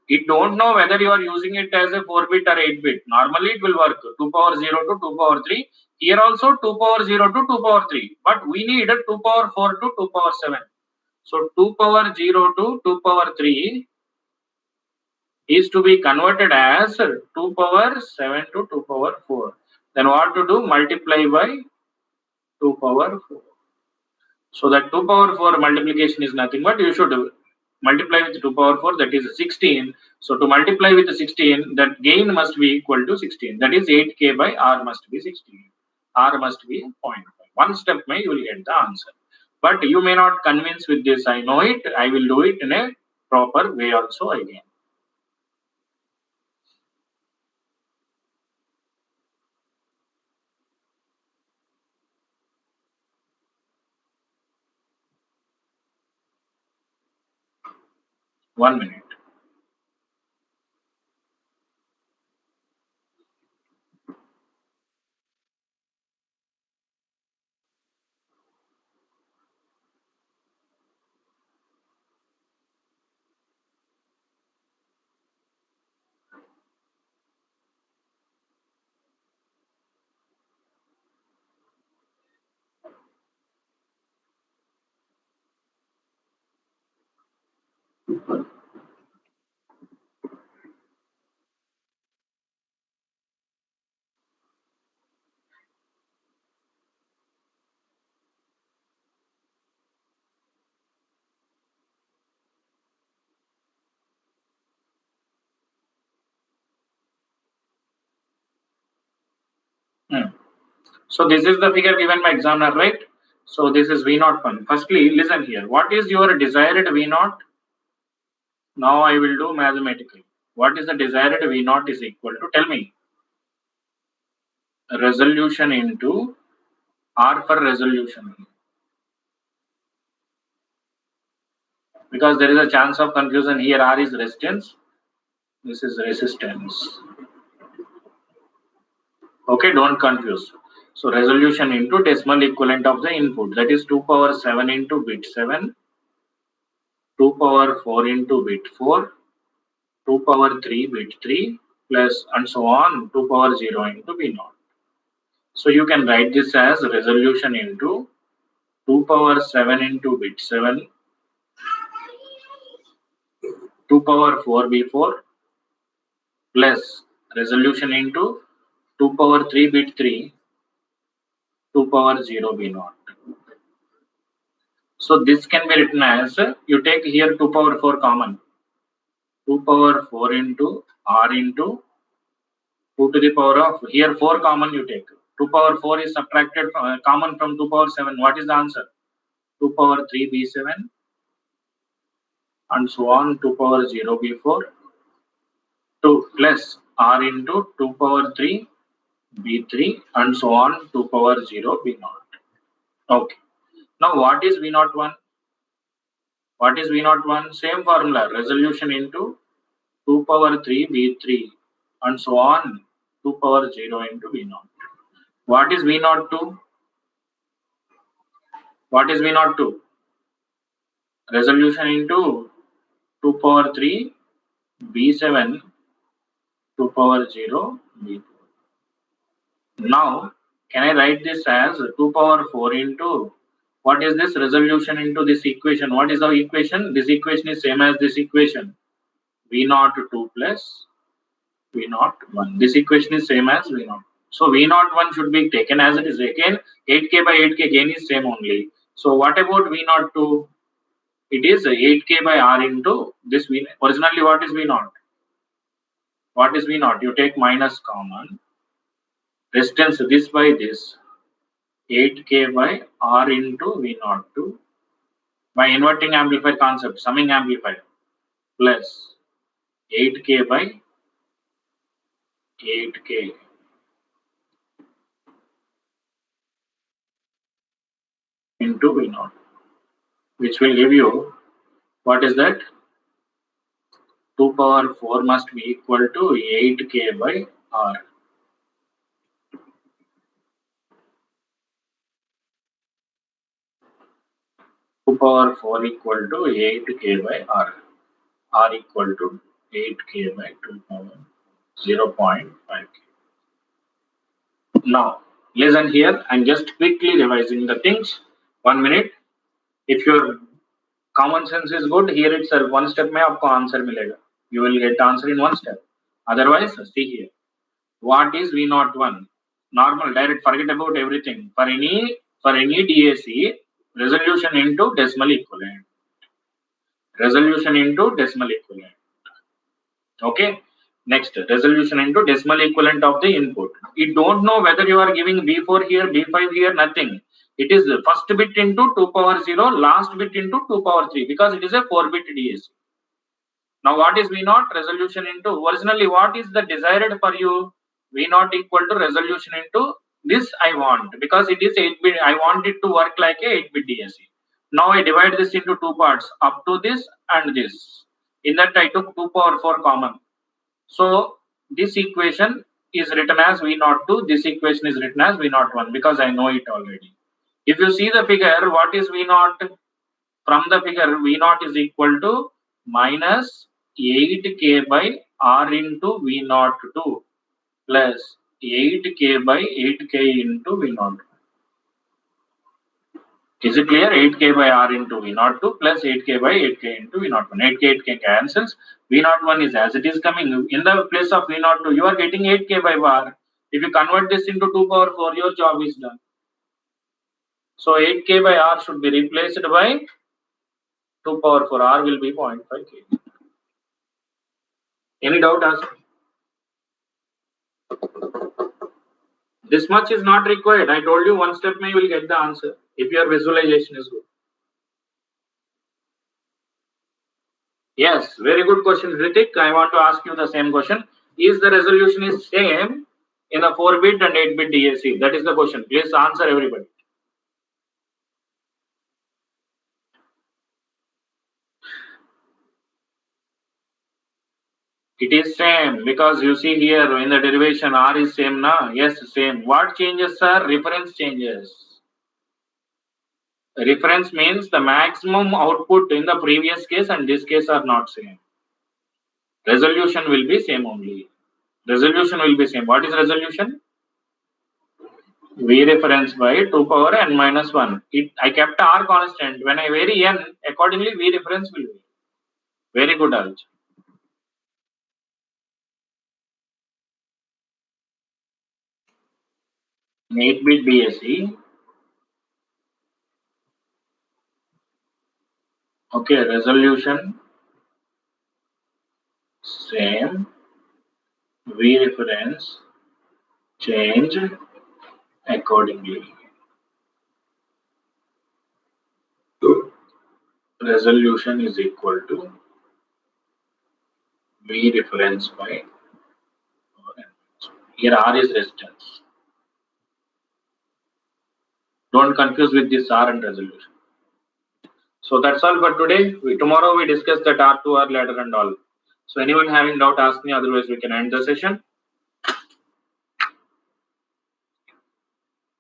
It don't know whether you are using it as a 4-bit or 8-bit. Normally it will work 2 power 0 to 2 power 3. Here also 2 power 0 to 2 power 3. But we need 2 power 4 to 2 power 7. So 2 power 0 to 2 power 3 is to be converted as 2 power 7 to 2 power 4. Then what to do? Multiply by 2 power 4. So that 2 power 4 multiplication is nothing but you should multiply with 2 power 4, that is 16. So to multiply with 16, that gain must be equal to 16. That is 8K by R must be 16. R must be 0.5. One step may you will get the answer. But you may not convince with this. I know it. I will do it in a proper way also again. One minute. So this is the figure given by examiner, right? So this is V0 1. Firstly, listen here. What is your desired V0? Now I will do mathematically. What is the desired V0 is equal to? Tell me. Resolution into R for resolution. Because there is a chance of confusion here. R is resistance. This is resistance. Okay, don't confuse. So resolution into decimal equivalent of the input, that is 2 power 7 into bit 7, 2 power 4 into bit 4, 2 power 3 bit 3, plus and so on 2 power 0 into V naught. So you can write this as resolution into 2 power 7 into bit 7, 2 power 4 V4, plus resolution into 2 power 3 bit 3, 2 power 0 V naught. So this can be written as, you take here 2 power 4 common, 2 power 4 into R into 2 to the power of, here 4 common you take. 2 power 4 is subtracted common from 2 power 7. What is the answer? 2 power 3 B7 and so on 2 power 0 B4 2 plus R into 2 power 3 B3 and so on 2 power 0 B0. Okay. Now what is V01? What is V01? Same formula, resolution into 2 power 3 B3 and so on 2 power 0 into V0. What is V02? What is V02? Resolution into 2 power 3 B7 2 power 0 B4. Now can I write this as 2 power 4 into, what is this resolution into this equation? What is the equation? This equation is same as this equation, V02 plus V01. This equation is same as V0. So V01 should be taken as it is. Again 8k by 8k gain is same only. So what about V02? It is 8k by R into this V. Originally what is V0? What is V0? You take minus common, resistance this by this, 8k by R into V02 by inverting amplifier concept, summing amplifier, plus 8k by 8k into V0, which will give you, what is that? 2 power 4 must be equal to 8k by R. Power 4 equal to 8k by R. R equal to 8k by 2 power 0.5k. Now, listen here. I'm just quickly revising the things. 1 minute. If your common sense is good, here itself, one step में आपको answer मिलेगा. You will get the answer in one step. Otherwise, see here. What is V01? Normal, direct, forget about everything. For any DAC, resolution into decimal equivalent. Resolution into decimal equivalent. Okay. Next, resolution into decimal equivalent of the input. You don't know whether you are giving B4 here, B5 here, nothing. It is the first bit into 2 power 0, last bit into 2 power 3 because it is a 4-bit DAC. Now what is V0? Resolution into, originally what is the desired for you? V0 equal to resolution into this I want, because it is 8-bit. I want it to work like a 8-bit DAC. Now I divide this into two parts, up to this and this. In that I took 2 power 4 common. So this equation is written as V02. This equation is written as V01 because I know it already. If you see the figure, what is V0? From the figure, V0 is equal to minus 8k by R into V02 plus 8k by 8k into V02. Is it clear? 8k by R into V02 plus 8k by 8k into V01. 8k, 8k cancels. V01 is as it is coming. In the place of V02, you are getting 8k by R. If you convert this into 2 power 4, your job is done. So 8k by R should be replaced by 2 power 4. R will be 0.5k. Any doubt ask? This much is not required. I told you one step you will get the answer if your visualization is good. Yes, very good question, Ritik. I want to ask you the same question. Is the resolution is same in the 4-bit and 8-bit DAC? That is the question. Please answer everybody. It is same because you see here in the derivation R is same na? Yes, same. What changes sir? Reference changes. Reference means the maximum output in the previous case and this case are not same. Resolution will be same only. Resolution will be same. What is resolution? V reference by 2 power n minus 1. I kept R constant. When I vary n, accordingly V reference will be. Very good, Alj. 8-bit DSE. Okay, resolution same. V reference change accordingly. Resolution is equal to V reference by here R is resistance. Don't confuse with this R and resolution. So that's all for today. Tomorrow we discuss that R2, R ladder and all. So anyone having doubt, ask me. Otherwise, we can end the session.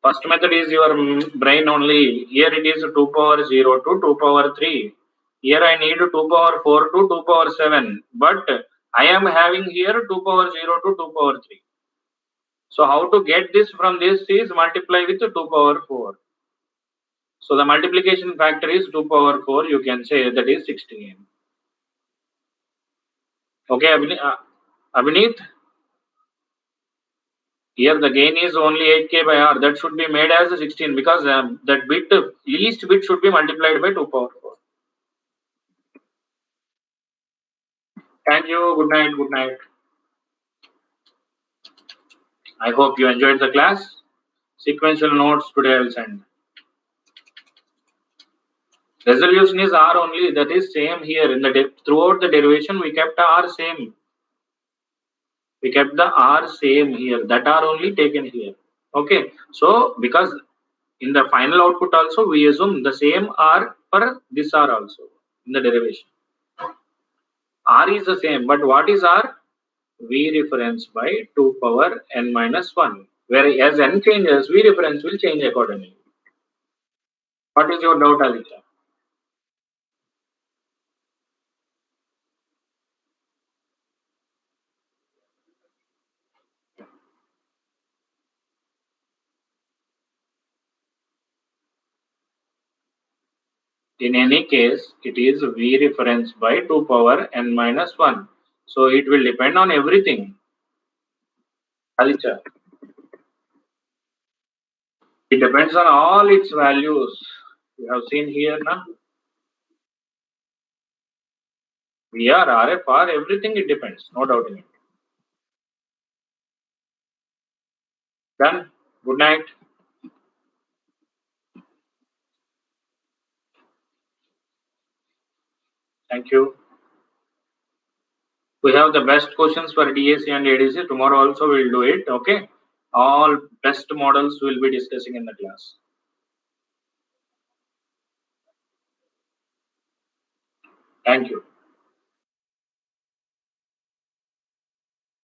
First method is your brain only. Here it is 2 power 0 to 2 power 3. Here I need 2 power 4 to 2 power 7. But I am having here 2 power 0 to 2 power 3. So how to get this from this is multiply with 2 power 4. So the multiplication factor is 2 power 4. You can say that is 16. Okay, Abhineet? Here the gain is only 8k by R. That should be made as a 16 because that bit, least bit should be multiplied by 2 power 4. Thank you. Good night. Good night. I hope you enjoyed the class. Sequential notes today I will send. Resolution is R only. That is same here. In the throughout the derivation, we kept R same. We kept the R same here. That R only taken here. Okay. So because in the final output also we assume the same R for this R also in the derivation. R is the same, but what is R? V reference by 2 power n minus 1. Whereas n changes, V reference will change accordingly. What is your doubt, Aditya? In any case, it is V reference by 2 power n minus 1. So it will depend on everything. Aditya. It depends on all its values. You have seen here now. VR, RF, R, everything it depends. No doubt in it. Done. Good night. Thank you. We have the best questions for DAC and ADC. Tomorrow also we will do it. Okay. All best models we will be discussing in the class. Thank you.